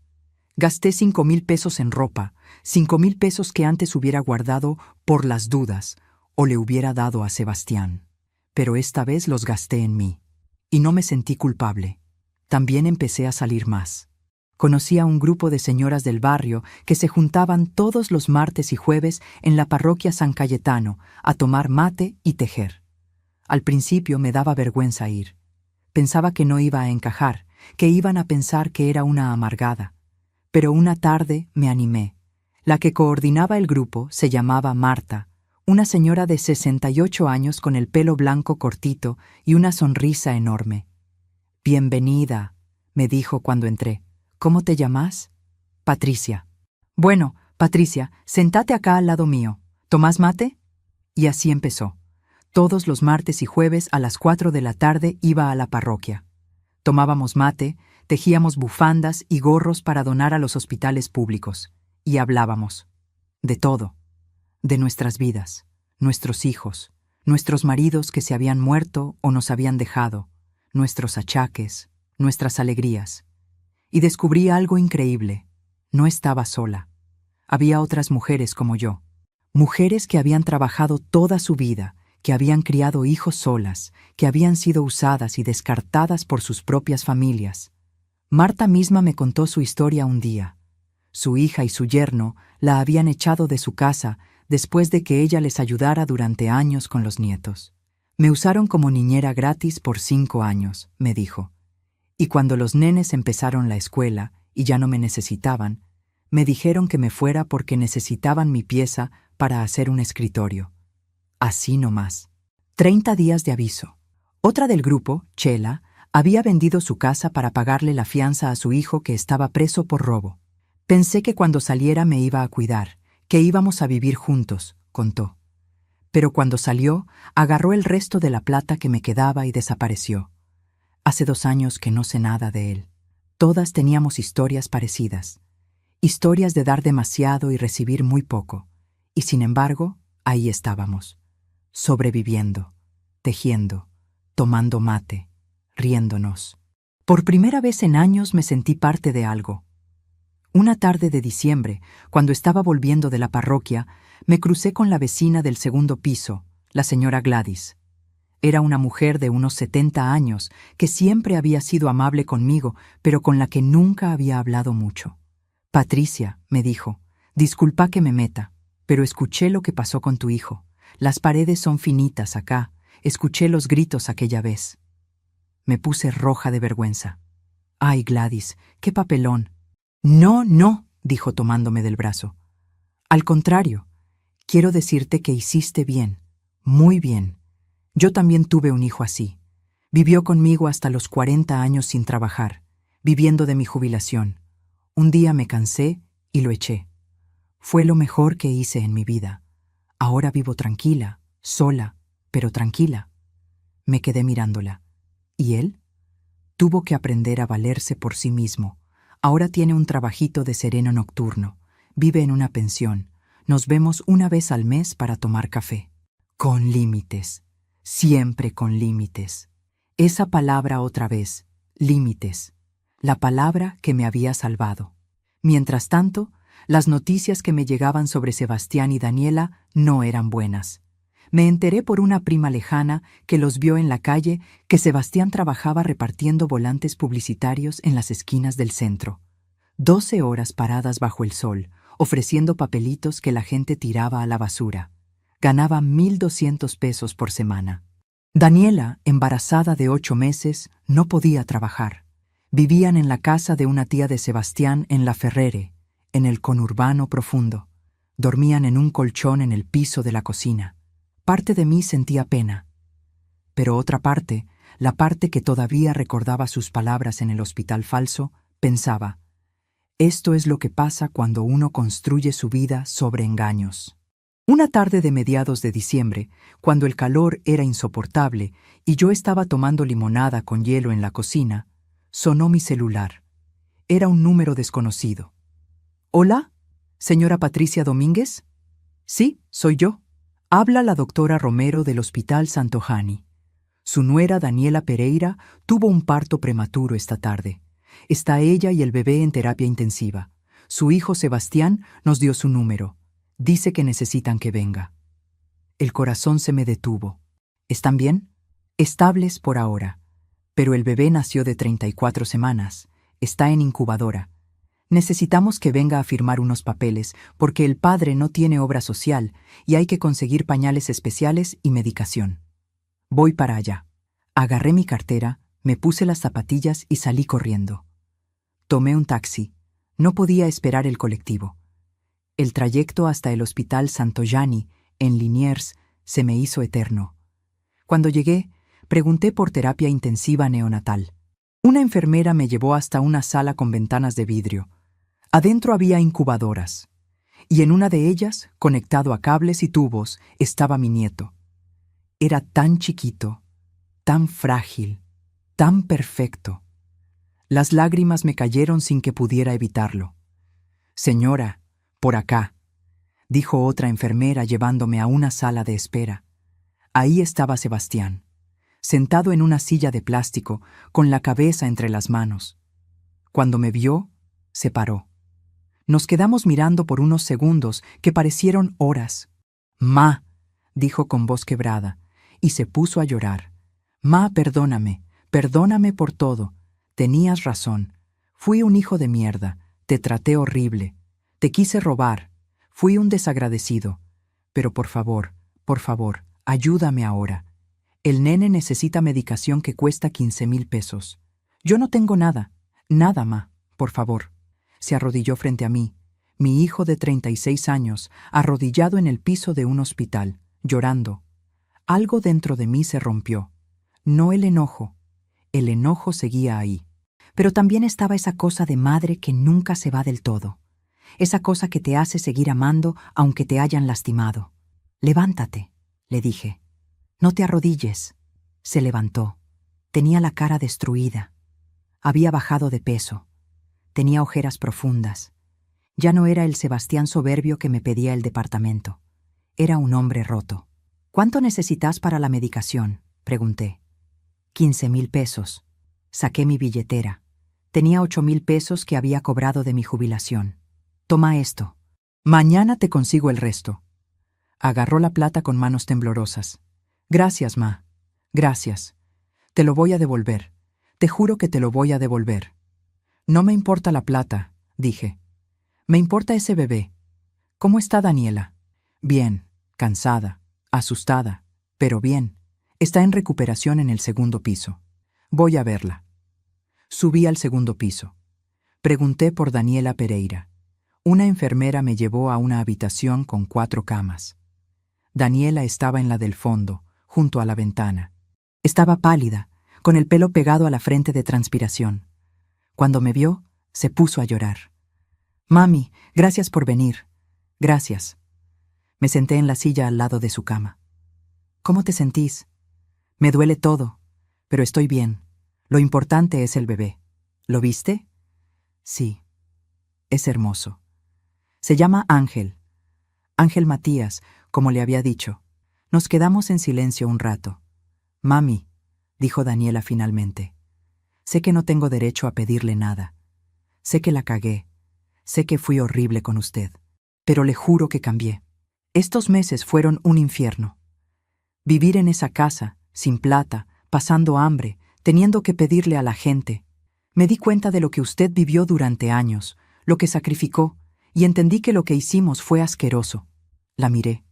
Gasté 5,000 pesos en ropa, 5,000 pesos que antes hubiera guardado por las dudas o le hubiera dado a Sebastián. Pero esta vez los gasté en mí. Y no me sentí culpable. También empecé a salir más. Conocí a un grupo de señoras del barrio que se juntaban todos los martes y jueves en la parroquia San Cayetano a tomar mate y tejer. Al principio me daba vergüenza ir. Pensaba que no iba a encajar, que iban a pensar que era una amargada. Pero una tarde me animé. La que coordinaba el grupo se llamaba Marta, una señora de 68 años con el pelo blanco cortito y una sonrisa enorme. «Bienvenida», me dijo cuando entré. «¿Cómo te llamas?» «Patricia». «Bueno, Patricia, sentate acá al lado mío. ¿Tomás mate?» Y así empezó. Todos los martes y jueves a las 4 de la tarde iba a la parroquia. Tomábamos mate, tejíamos bufandas y gorros para donar a los hospitales públicos. Y hablábamos. De todo. De nuestras vidas, nuestros hijos, nuestros maridos que se habían muerto o nos habían dejado, nuestros achaques, nuestras alegrías. Y descubrí algo increíble. No estaba sola. Había otras mujeres como yo. Mujeres que habían trabajado toda su vida, que habían criado hijos solas, que habían sido usadas y descartadas por sus propias familias. Marta misma me contó su historia un día. Su hija y su yerno la habían echado de su casa después de que ella les ayudara durante años con los nietos. Me usaron como niñera gratis por 5 años, me dijo. Y cuando los nenes empezaron la escuela y ya no me necesitaban, me dijeron que me fuera porque necesitaban mi pieza para hacer un escritorio. Así nomás. 30 días de aviso. Otra del grupo, Chela, había vendido su casa para pagarle la fianza a su hijo que estaba preso por robo. Pensé que cuando saliera me iba a cuidar, que íbamos a vivir juntos, contó. Pero cuando salió, agarró el resto de la plata que me quedaba y desapareció. Hace 2 años que no sé nada de él. Todas teníamos historias parecidas. Historias de dar demasiado y recibir muy poco. Y sin embargo, ahí estábamos. Sobreviviendo, tejiendo, tomando mate, riéndonos. Por primera vez en años me sentí parte de algo. Una tarde de diciembre, cuando estaba volviendo de la parroquia, me crucé con la vecina del segundo piso, la señora Gladys. Era una mujer de unos 70 años que siempre había sido amable conmigo, pero con la que nunca había hablado mucho. «Patricia», me dijo, «disculpa que me meta, pero escuché lo que pasó con tu hijo. Las paredes son finitas acá. Escuché los gritos aquella vez». Me puse roja de vergüenza. «Ay, Gladys, qué papelón». No, no, dijo tomándome del brazo. Al contrario, quiero decirte que hiciste bien, muy bien. Yo también tuve un hijo así. Vivió conmigo hasta los 40 años sin trabajar, viviendo de mi jubilación. Un día me cansé y lo eché. Fue lo mejor que hice en mi vida. Ahora vivo tranquila, sola, pero tranquila. Me quedé mirándola. ¿Y él? Tuvo que aprender a valerse por sí mismo. Ahora tiene un trabajito de sereno nocturno. Vive en una pensión. Nos vemos una vez al mes para tomar café. Con límites. Siempre con límites. Esa palabra otra vez. Límites. La palabra que me había salvado. Mientras tanto, las noticias que me llegaban sobre Sebastián y Daniela no eran buenas. Me enteré por una prima lejana que los vio en la calle que Sebastián trabajaba repartiendo volantes publicitarios en las esquinas del centro. 12 horas paradas bajo el sol, ofreciendo papelitos que la gente tiraba a la basura. Ganaba 1,200 pesos por semana. Daniela, embarazada de 8 meses, no podía trabajar. Vivían en la casa de una tía de Sebastián en La Ferrere, en el conurbano profundo. Dormían en un colchón en el piso de la cocina. Parte de mí sentía pena, pero otra parte, la parte que todavía recordaba sus palabras en el hospital falso, pensaba: esto es lo que pasa cuando uno construye su vida sobre engaños. Una tarde de mediados de diciembre, cuando el calor era insoportable y yo estaba tomando limonada con hielo en la cocina, sonó mi celular. Era un número desconocido. ¿Hola? ¿Señora Patricia Domínguez? Sí, soy yo. Habla la doctora Romero del Hospital Santojani. Su nuera Daniela Pereira tuvo un parto prematuro esta tarde. Está ella y el bebé en terapia intensiva. Su hijo Sebastián nos dio su número. Dice que necesitan que venga. El corazón se me detuvo. ¿Están bien? Estables por ahora. Pero el bebé nació de 34 semanas. Está en incubadora. Necesitamos que venga a firmar unos papeles porque el padre no tiene obra social y hay que conseguir pañales especiales y medicación. Voy para allá. Agarré mi cartera, me puse las zapatillas y salí corriendo. Tomé un taxi. No podía esperar el colectivo. El trayecto hasta el Hospital Santojani, en Liniers, se me hizo eterno. Cuando llegué, pregunté por terapia intensiva neonatal. Una enfermera me llevó hasta una sala con ventanas de vidrio. Adentro había incubadoras, y en una de ellas, conectado a cables y tubos, estaba mi nieto. Era tan chiquito, tan frágil, tan perfecto. Las lágrimas me cayeron sin que pudiera evitarlo. «Señora, por acá», dijo otra enfermera llevándome a una sala de espera. Ahí estaba Sebastián, sentado en una silla de plástico, con la cabeza entre las manos. Cuando me vio, se paró. Nos quedamos mirando por unos segundos que parecieron horas. «Ma», dijo con voz quebrada, y se puso a llorar. «Ma, perdóname por todo. Tenías razón. Fui un hijo de mierda. Te traté horrible. Te quise robar. Fui un desagradecido. Pero por favor, ayúdame ahora. El nene necesita medicación que cuesta 15,000 pesos. Yo no tengo nada, ma, por favor». Se arrodilló frente a mí, mi hijo de 36 años, arrodillado en el piso de un hospital, llorando. Algo dentro de mí se rompió. No el enojo seguía ahí. Pero también estaba esa cosa de madre que nunca se va del todo. Esa cosa que te hace seguir amando aunque te hayan lastimado. «Levántate», le dije. «No te arrodilles». Se levantó. Tenía la cara destruida. Había bajado de peso. Tenía ojeras profundas. Ya no era el Sebastián soberbio que me pedía el departamento. Era un hombre roto. «¿Cuánto necesitas para la medicación?», pregunté. 15,000 pesos. Saqué mi billetera. Tenía 8,000 pesos que había cobrado de mi jubilación. «Toma esto. Mañana te consigo el resto». Agarró la plata con manos temblorosas. «Gracias, ma. Gracias. Te lo voy a devolver. Te juro que te lo voy a devolver». «No me importa la plata», dije. «Me importa ese bebé. ¿Cómo está Daniela?» «Bien, cansada, asustada, pero bien. Está en recuperación en el segundo piso. Voy a verla». Subí al segundo piso. Pregunté por Daniela Pereira. Una enfermera me llevó a una habitación con 4 camas. Daniela estaba en la del fondo, junto a la ventana. Estaba pálida, con el pelo pegado a la frente de transpiración. Cuando me vio, se puso a llorar. «Mami, gracias por venir. Gracias». Me senté en la silla al lado de su cama. «¿Cómo te sentís?» «Me duele todo, pero estoy bien. Lo importante es el bebé. ¿Lo viste?» «Sí. Es hermoso. Se llama Ángel. Ángel Matías, como le había dicho». Nos quedamos en silencio un rato. «Mami», dijo Daniela finalmente, «sé que no tengo derecho a pedirle nada. Sé que la cagué. Sé que fui horrible con usted. Pero le juro que cambié. Estos meses fueron un infierno. Vivir en esa casa, sin plata, pasando hambre, teniendo que pedirle a la gente. Me di cuenta de lo que usted vivió durante años, lo que sacrificó, y entendí que lo que hicimos fue asqueroso». La miré.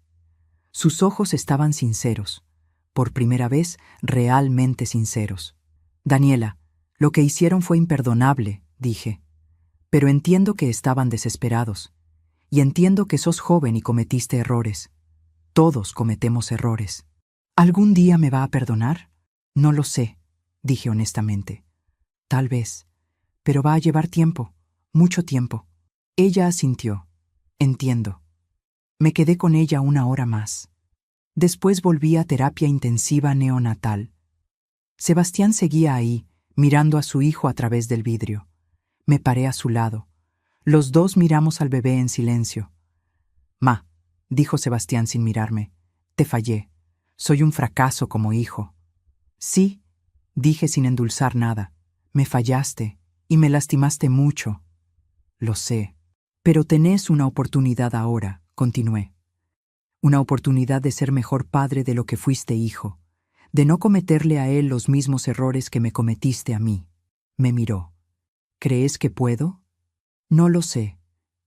Sus ojos estaban sinceros, por primera vez realmente sinceros. «Daniela, lo que hicieron fue imperdonable», dije. «Pero entiendo que estaban desesperados. Y entiendo que sos joven y cometiste errores. Todos cometemos errores. ¿Algún día me va a perdonar? No lo sé», dije honestamente. «Tal vez. Pero va a llevar tiempo, mucho tiempo». Ella asintió. «Entiendo». Me quedé con ella 1 hora más. Después volví a terapia intensiva neonatal. Sebastián seguía ahí, mirando a su hijo a través del vidrio. Me paré a su lado. Los dos miramos al bebé en silencio. «Ma», dijo Sebastián sin mirarme, «te fallé. Soy un fracaso como hijo». «Sí», dije sin endulzar nada, «me fallaste y me lastimaste mucho». «Lo sé. Pero tenés una oportunidad ahora», continué. «Una oportunidad de ser mejor padre de lo que fuiste hijo, de no cometerle a él los mismos errores que me cometiste a mí». Me miró. «¿Crees que puedo?» «No lo sé,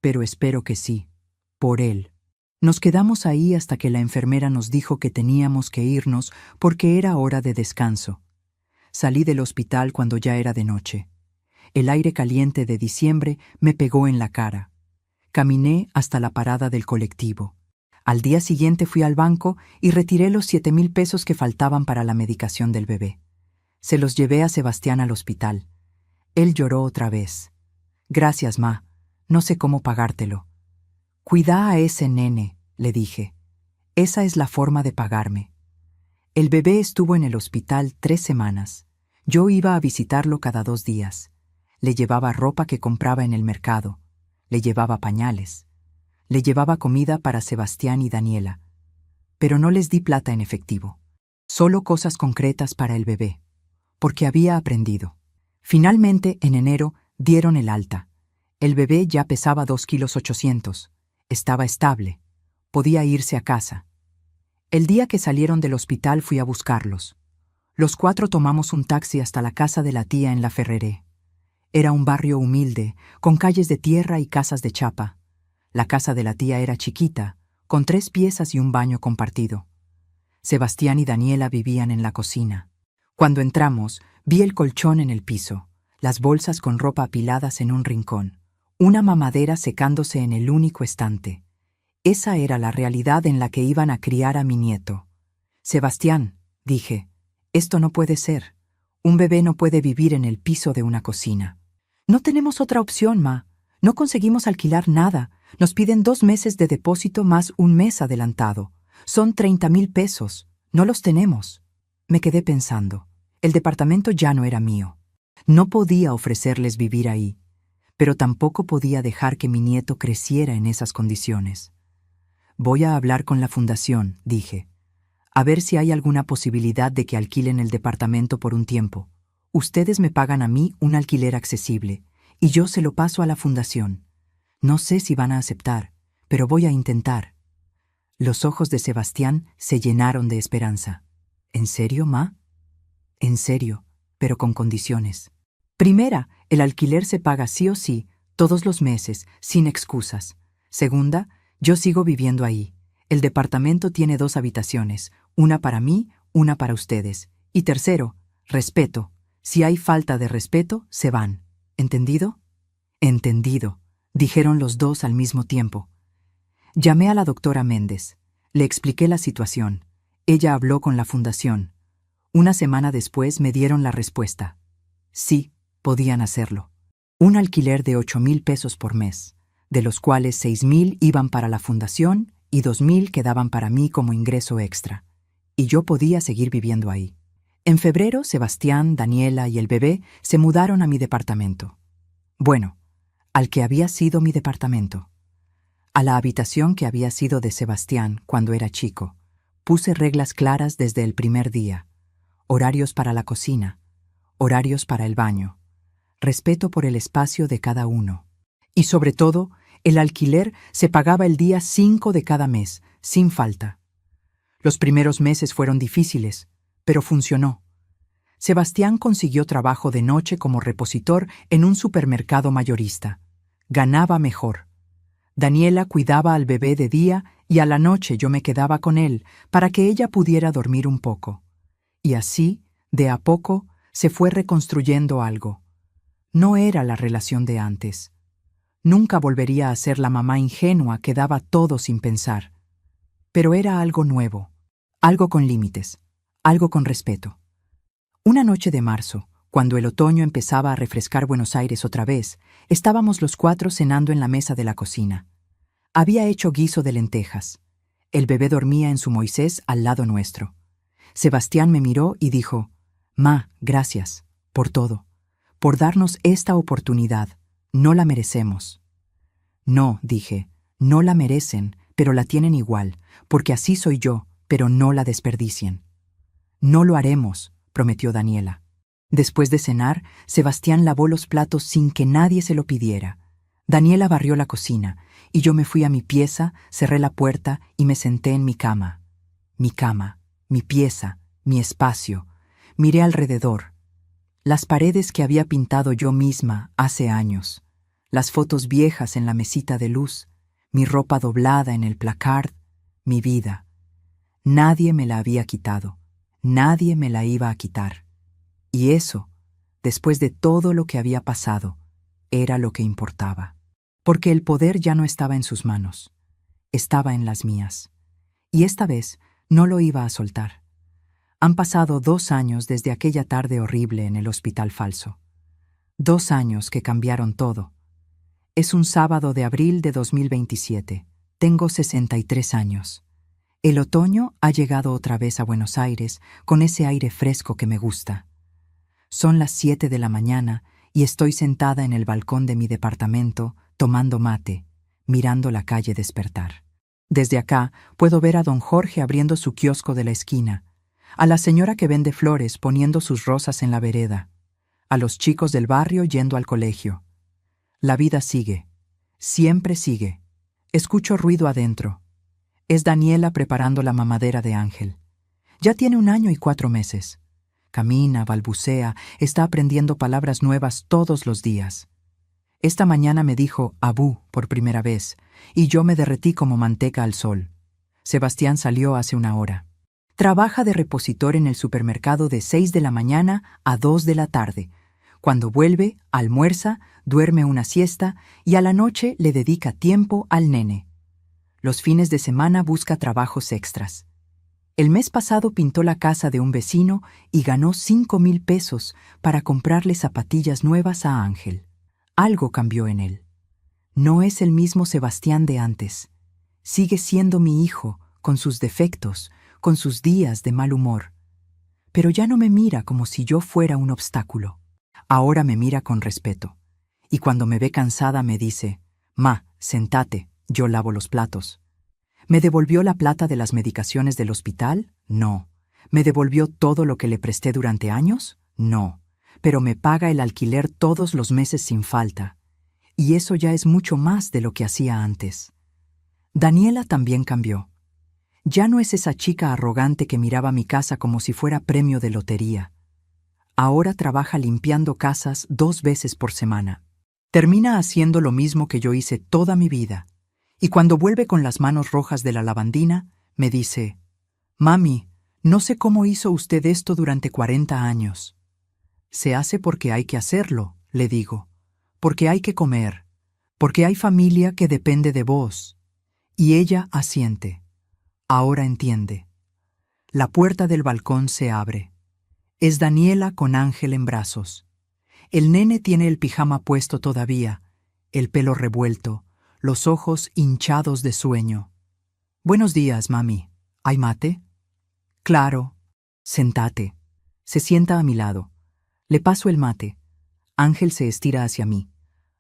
pero espero que sí. Por él». Nos quedamos ahí hasta que la enfermera nos dijo que teníamos que irnos porque era hora de descanso. Salí del hospital cuando ya era de noche. El aire caliente de diciembre me pegó en la cara. Caminé hasta la parada del colectivo. Al día siguiente fui al banco y retiré los 7,000 pesos que faltaban para la medicación del bebé. Se los llevé a Sebastián al hospital. Él lloró otra vez. «Gracias, ma. No sé cómo pagártelo». «Cuida a ese nene», le dije. «Esa es la forma de pagarme». El bebé estuvo en el hospital 3 semanas. Yo iba a visitarlo cada 2 días. Le llevaba ropa que compraba en el mercado. Le llevaba pañales. Le llevaba comida para Sebastián y Daniela. Pero no les di plata en efectivo. Solo cosas concretas para el bebé. Porque había aprendido. Finalmente, en enero, dieron el alta. El bebé ya pesaba 2,8 kilos. Estaba estable. Podía irse a casa. El día que salieron del hospital fui a buscarlos. Los 4 tomamos un taxi hasta la casa de la tía en La Ferreré. Era un barrio humilde, con calles de tierra y casas de chapa. La casa de la tía era chiquita, con 3 piezas y un baño compartido. Sebastián y Daniela vivían en la cocina. Cuando entramos, vi el colchón en el piso, las bolsas con ropa apiladas en un rincón, una mamadera secándose en el único estante. Esa era la realidad en la que iban a criar a mi nieto. «Sebastián», dije, «esto no puede ser. Un bebé no puede vivir en el piso de una cocina». «No tenemos otra opción, ma. No conseguimos alquilar nada. Nos piden 2 meses de depósito más 1 mes adelantado. Son 30,000 pesos. No los tenemos». Me quedé pensando. El departamento ya no era mío. No podía ofrecerles vivir ahí, pero tampoco podía dejar que mi nieto creciera en esas condiciones. «Voy a hablar con la fundación», dije. «A ver si hay alguna posibilidad de que alquilen el departamento por un tiempo. Ustedes me pagan a mí un alquiler accesible, y yo se lo paso a la fundación. No sé si van a aceptar, pero voy a intentar». Los ojos de Sebastián se llenaron de esperanza. «¿En serio, ma?» «En serio, pero con condiciones. Primera, el alquiler se paga sí o sí, todos los meses, sin excusas. Segunda, yo sigo viviendo ahí. El departamento tiene 2 habitaciones, una para mí, una para ustedes. Y tercero, respeto. Si hay falta de respeto, se van. ¿Entendido?» Entendido, dijeron los dos al mismo tiempo. Llamé a la doctora Méndez. Le expliqué la situación. Ella habló con la fundación. Una semana después me dieron la respuesta. Sí, podían hacerlo. Un alquiler de 8,000 pesos por mes, de los cuales 6,000 iban para la fundación y 2,000 quedaban para mí como ingreso extra. Y yo podía seguir viviendo ahí. En febrero, Sebastián, Daniela y el bebé se mudaron a mi departamento. Bueno, al que había sido mi departamento. A la habitación que había sido de Sebastián cuando era chico. Puse reglas claras desde el primer día. Horarios para la cocina, horarios para el baño, respeto por el espacio de cada uno. Y sobre todo, el alquiler se pagaba el día 5 de cada mes, sin falta. Los primeros meses fueron difíciles, pero funcionó. Sebastián consiguió trabajo de noche como repositor en un supermercado mayorista. Ganaba mejor. Daniela cuidaba al bebé de día y a la noche yo me quedaba con él para que ella pudiera dormir un poco. Y así, de a poco, se fue reconstruyendo algo. No era la relación de antes. Nunca volvería a ser la mamá ingenua que daba todo sin pensar. Pero era algo nuevo, algo con límites, algo con respeto. Una noche de marzo, cuando el otoño empezaba a refrescar Buenos Aires otra vez, estábamos los 4 cenando en la mesa de la cocina. Había hecho guiso de lentejas. El bebé dormía en su Moisés al lado nuestro. Sebastián me miró y dijo: «Ma, gracias, por todo, por darnos esta oportunidad. No la merecemos». «No», dije, «no la merecen, pero la tienen igual, porque así soy yo, pero no la desperdicien». «No lo haremos», prometió Daniela. Después de cenar, Sebastián lavó los platos sin que nadie se lo pidiera. Daniela barrió la cocina, y yo me fui a mi pieza, cerré la puerta y me senté en mi cama. Mi cama, mi pieza, mi espacio. Miré alrededor. Las paredes que había pintado yo misma hace años. Las fotos viejas en la mesita de luz. Mi ropa doblada en el placard. Mi vida. Nadie me la había quitado. Nadie me la iba a quitar. Y eso, después de todo lo que había pasado, era lo que importaba. Porque el poder ya no estaba en sus manos. Estaba en las mías. Y esta vez no lo iba a soltar. Han pasado 2 años desde aquella tarde horrible en el Hospital Falso. 2 años que cambiaron todo. Es un sábado de abril de 2027. Tengo 63 años. El otoño ha llegado otra vez a Buenos Aires con ese aire fresco que me gusta. Son las 7 de la mañana y estoy sentada en el balcón de mi departamento tomando mate, mirando la calle despertar. Desde acá puedo ver a don Jorge abriendo su kiosco de la esquina, a la señora que vende flores poniendo sus rosas en la vereda, a los chicos del barrio yendo al colegio. La vida sigue, siempre sigue. Escucho ruido adentro. Es Daniela preparando la mamadera de Ángel. Ya tiene 1 año y 4 meses. Camina, balbucea, está aprendiendo palabras nuevas todos los días. Esta mañana me dijo «abú» por primera vez, y yo me derretí como manteca al sol. Sebastián salió hace 1 hora. Trabaja de repositor en el supermercado de 6 de la mañana a 2 de la tarde. Cuando vuelve, almuerza, duerme una siesta y a la noche le dedica tiempo al nene. Los fines de semana busca trabajos extras. El mes pasado pintó la casa de un vecino y ganó 5,000 pesos para comprarle zapatillas nuevas a Ángel. Algo cambió en él. No es el mismo Sebastián de antes. Sigue siendo mi hijo, con sus defectos, con sus días de mal humor. Pero ya no me mira como si yo fuera un obstáculo. Ahora me mira con respeto. Y cuando me ve cansada me dice: «Ma, sentate, yo lavo los platos». ¿Me devolvió la plata de las medicaciones del hospital? No. ¿Me devolvió todo lo que le presté durante años? No. Pero me paga el alquiler todos los meses sin falta. Y eso ya es mucho más de lo que hacía antes. Daniela también cambió. Ya no es esa chica arrogante que miraba mi casa como si fuera premio de lotería. Ahora trabaja limpiando casas 2 veces por semana. Termina haciendo lo mismo que yo hice toda mi vida. Y cuando vuelve con las manos rojas de la lavandina, me dice: «Mami, no sé cómo hizo usted esto durante 40 años». «Se hace porque hay que hacerlo», le digo, porque hay que comer, porque hay familia que depende de vos. Y ella asiente. Ahora entiende. La puerta del balcón se abre. Es Daniela con Ángel en brazos. El nene tiene el pijama puesto todavía, el pelo revuelto, los ojos hinchados de sueño. Buenos días, mami. ¿Hay mate? Claro. Sentate. Se sienta a mi lado. Le paso el mate. Ángel se estira hacia mí.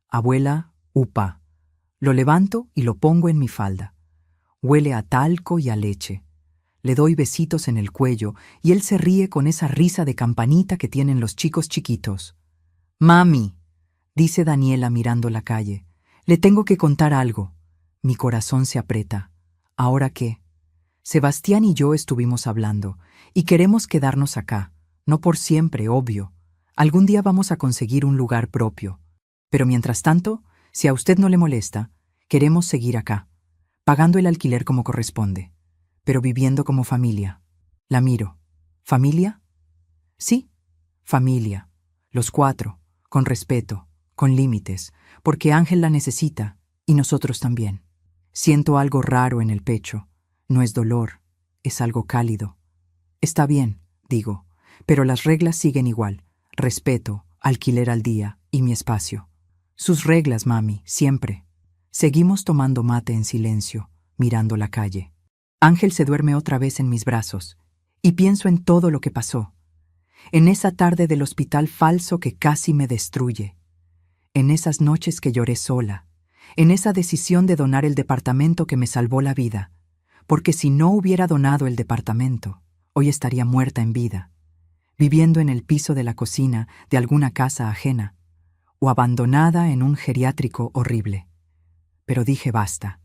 Abuela, upa. Lo levanto y lo pongo en mi falda. Huele a talco y a leche. Le doy besitos en el cuello y él se ríe con esa risa de campanita que tienen los chicos chiquitos. Mami, dice Daniela mirando la calle, le tengo que contar algo. Mi corazón se aprieta. ¿Ahora qué? Sebastián y yo estuvimos hablando y queremos quedarnos acá. No por siempre, obvio. Algún día vamos a conseguir un lugar propio. Pero mientras tanto, si a usted no le molesta, queremos seguir acá, pagando el alquiler como corresponde, pero viviendo como familia. La miro. ¿Familia? Sí, familia. Los 4, con respeto, con límites, porque Ángel la necesita y nosotros también. Siento algo raro en el pecho. No es dolor, es algo cálido. Está bien, digo, pero las reglas siguen igual. Respeto, alquiler al día y mi espacio. Sus reglas, mami, siempre. Seguimos tomando mate en silencio, mirando la calle. Ángel se duerme otra vez en mis brazos, y pienso en todo lo que pasó. En esa tarde del hospital falso que casi me destruye. En esas noches que lloré sola. En esa decisión de donar el departamento que me salvó la vida. Porque si no hubiera donado el departamento, hoy estaría muerta en vida, viviendo en el piso de la cocina de alguna casa ajena, o abandonada en un geriátrico horrible. Pero dije basta,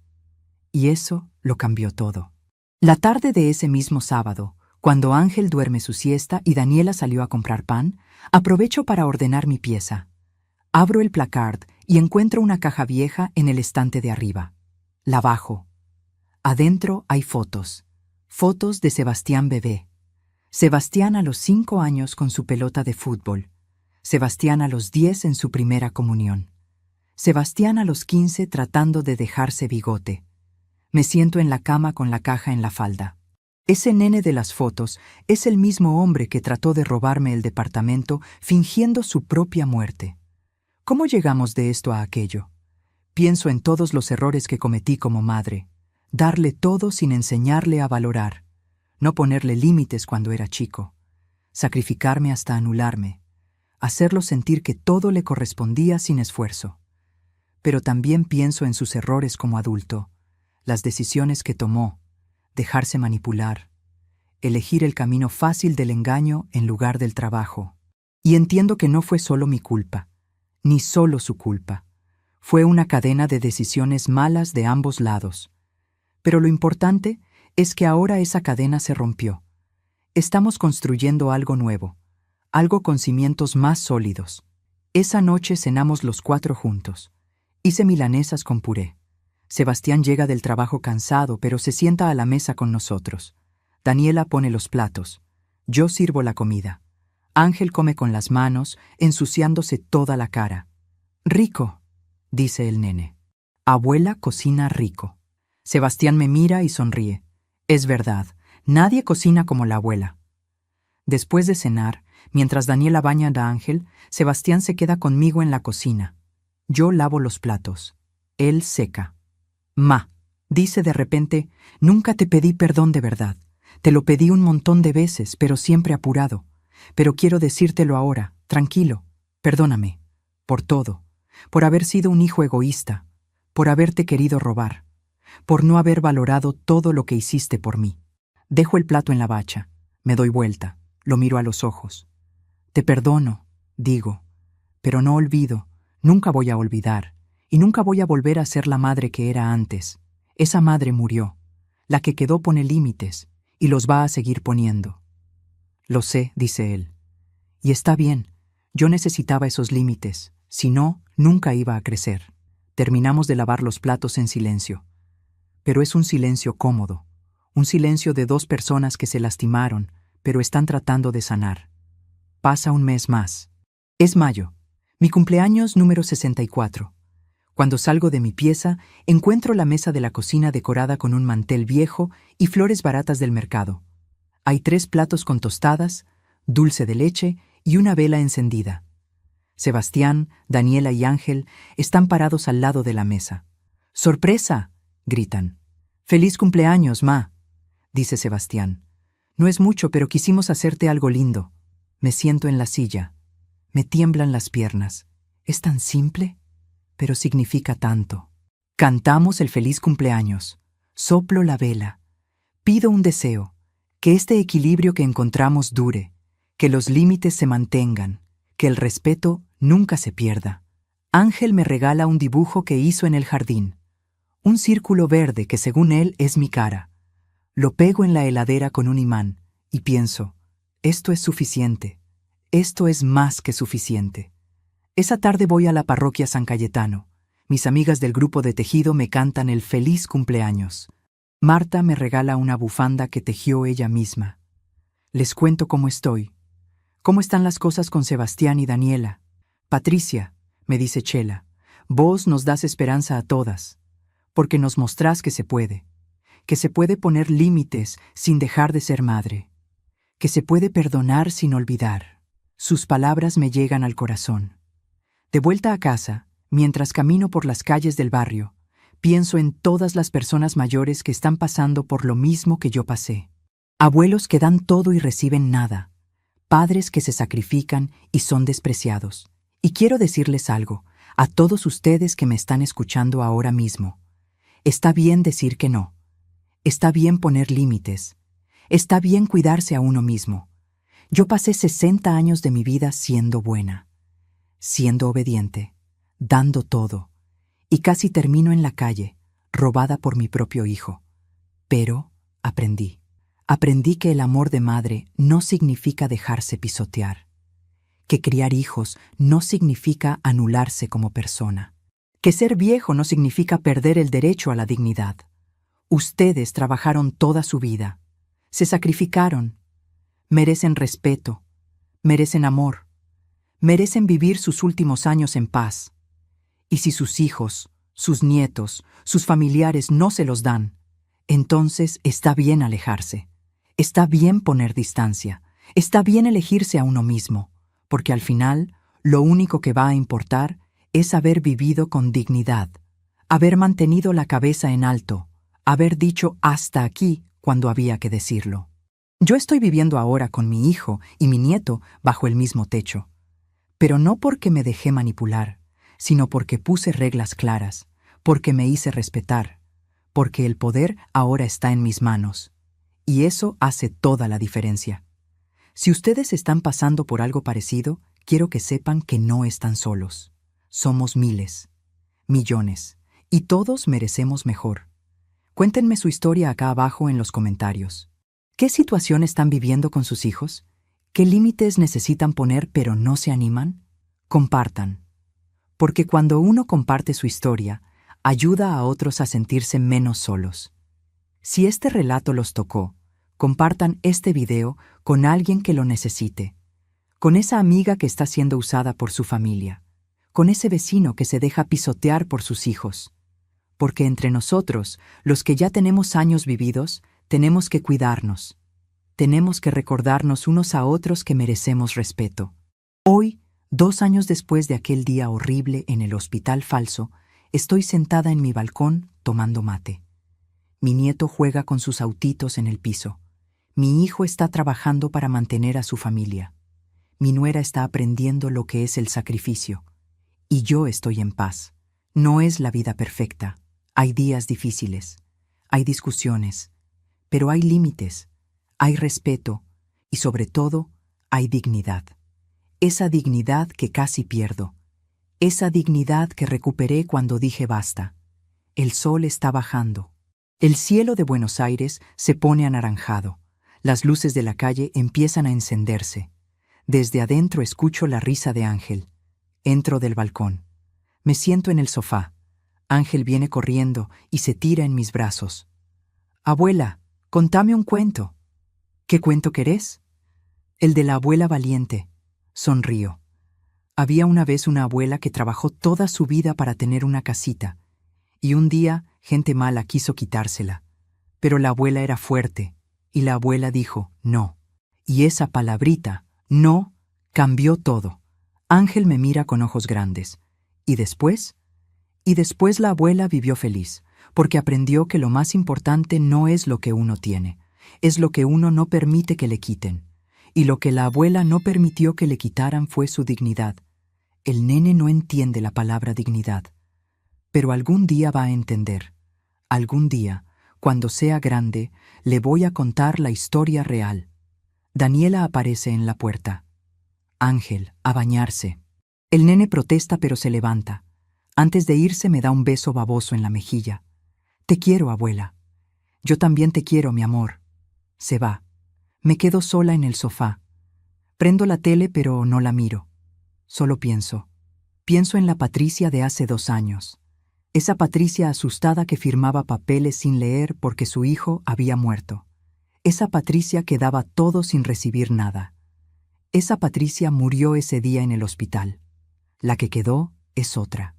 y eso lo cambió todo. La tarde de ese mismo sábado, cuando Ángel duerme su siesta y Daniela salió a comprar pan, aprovecho para ordenar mi pieza. Abro el placard y encuentro una caja vieja en el estante de arriba. La bajo. Adentro hay fotos. Fotos de Sebastián bebé. Sebastián a los 5 años con su pelota de fútbol. Sebastián a los 10 en su primera comunión. Sebastián a los 15 tratando de dejarse bigote. Me siento en la cama con la caja en la falda. Ese nene de las fotos es el mismo hombre que trató de robarme el departamento fingiendo su propia muerte. ¿Cómo llegamos de esto a aquello? Pienso en todos los errores que cometí como madre. Darle todo sin enseñarle a valorar. No ponerle límites cuando era chico. Sacrificarme hasta anularme. Hacerlo sentir que todo le correspondía sin esfuerzo. Pero también pienso en sus errores como adulto, las decisiones que tomó, dejarse manipular, elegir el camino fácil del engaño en lugar del trabajo. Y entiendo que no fue solo mi culpa, ni solo su culpa. Fue una cadena de decisiones malas de ambos lados. Pero lo importante es que ahora esa cadena se rompió. Estamos construyendo algo nuevo, algo con cimientos más sólidos. Esa noche cenamos los 4 juntos. Hice milanesas con puré. Sebastián llega del trabajo cansado, pero se sienta a la mesa con nosotros. Daniela pone los platos. Yo sirvo la comida. Ángel come con las manos, ensuciándose toda la cara. Rico, dice el nene. Abuela cocina rico. Sebastián me mira y sonríe. Es verdad, nadie cocina como la abuela. Después de cenar, mientras Daniela baña a Ángel, Sebastián se queda conmigo en la cocina. Yo lavo los platos. Él seca. Ma, dice de repente, nunca te pedí perdón de verdad. Te lo pedí un montón de veces, pero siempre apurado. Pero quiero decírtelo ahora, tranquilo. Perdóname. Por todo. Por haber sido un hijo egoísta. Por haberte querido robar. Por no haber valorado todo lo que hiciste por mí. Dejo el plato en la bacha. Me doy vuelta. Lo miro a los ojos. Te perdono, digo. Pero no olvido. Nunca voy a olvidar. Y nunca voy a volver a ser la madre que era antes. Esa madre murió. La que quedó pone límites. Y los va a seguir poniendo. Lo sé, dice él. Y está bien. Yo necesitaba esos límites. Si no, nunca iba a crecer. Terminamos de lavar los platos en silencio. Pero es un silencio cómodo. Un silencio de 2 personas que se lastimaron, pero están tratando de sanar. Pasa un mes más. Es mayo. Mi cumpleaños número 64. Cuando salgo de mi pieza, encuentro la mesa de la cocina decorada con un mantel viejo y flores baratas del mercado. Hay 3 platos con tostadas, dulce de leche y una vela encendida. Sebastián, Daniela y Ángel están parados al lado de la mesa. ¡Sorpresa!, gritan. «¡Feliz cumpleaños, ma!», dice Sebastián. «No es mucho, pero quisimos hacerte algo lindo». Me siento en la silla. Me tiemblan las piernas. Es tan simple, pero significa tanto. Cantamos el feliz cumpleaños. Soplo la vela. Pido un deseo. Que este equilibrio que encontramos dure. Que los límites se mantengan. Que el respeto nunca se pierda. Ángel me regala un dibujo que hizo en el jardín. Un círculo verde que según él es mi cara. Lo pego en la heladera con un imán y pienso, esto es suficiente. Esto es más que suficiente. Esa tarde voy a la parroquia San Cayetano. Mis amigas del grupo de tejido me cantan el feliz cumpleaños. Marta me regala una bufanda que tejió ella misma. Les cuento cómo estoy. ¿Cómo están las cosas con Sebastián y Daniela? Patricia, me dice Chela, vos nos das esperanza a todas, porque nos mostrás que se puede poner límites sin dejar de ser madre, que se puede perdonar sin olvidar. Sus palabras me llegan al corazón. De vuelta a casa, mientras camino por las calles del barrio, pienso en todas las personas mayores que están pasando por lo mismo que yo pasé. Abuelos que dan todo y reciben nada. Padres que se sacrifican y son despreciados. Y quiero decirles algo, a todos ustedes que me están escuchando ahora mismo. Está bien decir que no. Está bien poner límites. Está bien cuidarse a uno mismo. Yo pasé 60 años de mi vida siendo buena, siendo obediente, dando todo, y casi termino en la calle, robada por mi propio hijo. Pero aprendí. Aprendí que el amor de madre no significa dejarse pisotear, que criar hijos no significa anularse como persona, que ser viejo no significa perder el derecho a la dignidad. Ustedes trabajaron toda su vida, se sacrificaron, merecen respeto, merecen amor, merecen vivir sus últimos años en paz. Y si sus hijos, sus nietos, sus familiares no se los dan, entonces está bien alejarse, está bien poner distancia, está bien elegirse a uno mismo, porque al final lo único que va a importar es haber vivido con dignidad, haber mantenido la cabeza en alto, haber dicho hasta aquí cuando había que decirlo. Yo estoy viviendo ahora con mi hijo y mi nieto bajo el mismo techo, pero no porque me dejé manipular, sino porque puse reglas claras, porque me hice respetar, porque el poder ahora está en mis manos, y eso hace toda la diferencia. Si ustedes están pasando por algo parecido, quiero que sepan que no están solos. Somos miles, millones, y todos merecemos mejor. Cuéntenme su historia acá abajo en los comentarios. ¿Qué situación están viviendo con sus hijos? ¿Qué límites necesitan poner pero no se animan? Compartan. Porque cuando uno comparte su historia, ayuda a otros a sentirse menos solos. Si este relato los tocó, compartan este video con alguien que lo necesite, con esa amiga que está siendo usada por su familia, con ese vecino que se deja pisotear por sus hijos. Porque entre nosotros, los que ya tenemos años vividos, tenemos que cuidarnos. Tenemos que recordarnos unos a otros que merecemos respeto. Hoy, 2 años después de aquel día horrible en el hospital falso, estoy sentada en mi balcón tomando mate. Mi nieto juega con sus autitos en el piso. Mi hijo está trabajando para mantener a su familia. Mi nuera está aprendiendo lo que es el sacrificio. Y yo estoy en paz. No es la vida perfecta. Hay días difíciles. Hay discusiones. Pero hay límites. Hay respeto. Y sobre todo, hay dignidad. Esa dignidad que casi pierdo. Esa dignidad que recuperé cuando dije basta. El sol está bajando. El cielo de Buenos Aires se pone anaranjado. Las luces de la calle empiezan a encenderse. Desde adentro escucho la risa de Ángel. Entro del balcón. Me siento en el sofá. Ángel viene corriendo y se tira en mis brazos. «Abuela, contame un cuento». «¿Qué cuento querés?» «El de la abuela valiente». Sonrío. Había una vez una abuela que trabajó toda su vida para tener una casita, y un día gente mala quiso quitársela. Pero la abuela era fuerte, y la abuela dijo, no. Y esa palabrita, no, cambió todo. Ángel me mira con ojos grandes. ¿Y después? Y después la abuela vivió feliz, porque aprendió que lo más importante no es lo que uno tiene, es lo que uno no permite que le quiten. Y lo que la abuela no permitió que le quitaran fue su dignidad. El nene no entiende la palabra dignidad, pero algún día va a entender. Algún día, cuando sea grande, le voy a contar la historia real. Daniela aparece en la puerta. Ángel, a bañarse. El nene protesta pero se levanta. Antes de irse me da un beso baboso en la mejilla. Te quiero, abuela. Yo también te quiero, mi amor. Se va. Me quedo sola en el sofá. Prendo la tele pero no la miro. Solo pienso. Pienso en la Patricia de hace 2 años. Esa Patricia asustada que firmaba papeles sin leer porque su hijo había muerto. Esa Patricia que daba todo sin recibir nada. Esa Patricia murió ese día en el hospital. La que quedó es otra.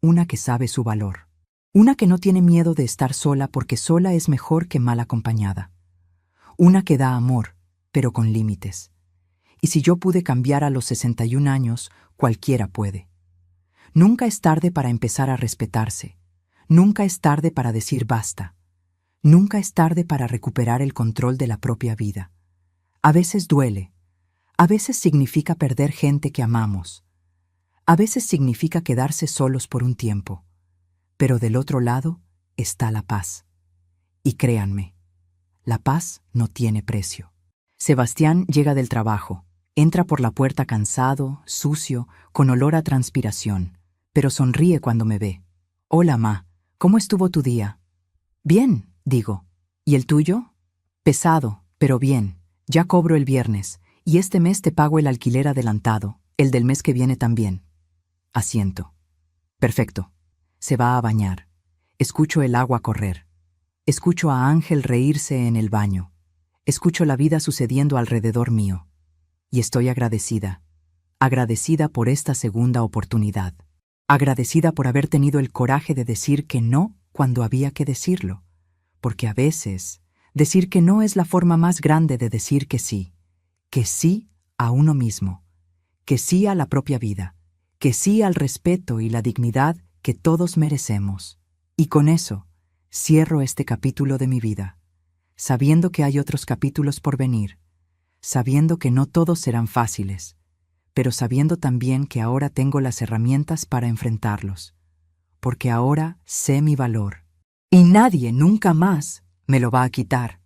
Una que sabe su valor. Una que no tiene miedo de estar sola porque sola es mejor que mal acompañada. Una que da amor, pero con límites. Y si yo pude cambiar a los 61 años, cualquiera puede. Nunca es tarde para empezar a respetarse. Nunca es tarde para decir basta. Nunca es tarde para recuperar el control de la propia vida. A veces duele. A veces significa perder gente que amamos. A veces significa quedarse solos por un tiempo. Pero del otro lado está la paz. Y créanme, la paz no tiene precio. Sebastián llega del trabajo. Entra por la puerta cansado, sucio, con olor a transpiración, pero sonríe cuando me ve. Hola, ma, ¿cómo estuvo tu día? Bien, digo. ¿Y el tuyo? Pesado, pero bien. Ya cobro el viernes, y este mes te pago el alquiler adelantado, el del mes que viene también. Asiento. Perfecto. Se va a bañar. Escucho el agua correr. Escucho a Ángel reírse en el baño. Escucho la vida sucediendo alrededor mío. Y estoy agradecida. Agradecida por esta segunda oportunidad. Agradecida por haber tenido el coraje de decir que no cuando había que decirlo. Porque a veces, decir que no es la forma más grande de decir que sí. Que sí a uno mismo. Que sí a la propia vida. Que sí al respeto y la dignidad que todos merecemos. Y con eso, cierro este capítulo de mi vida, sabiendo que hay otros capítulos por venir, sabiendo que no todos serán fáciles, pero sabiendo también que ahora tengo las herramientas para enfrentarlos, porque ahora sé mi valor, y nadie nunca más me lo va a quitar.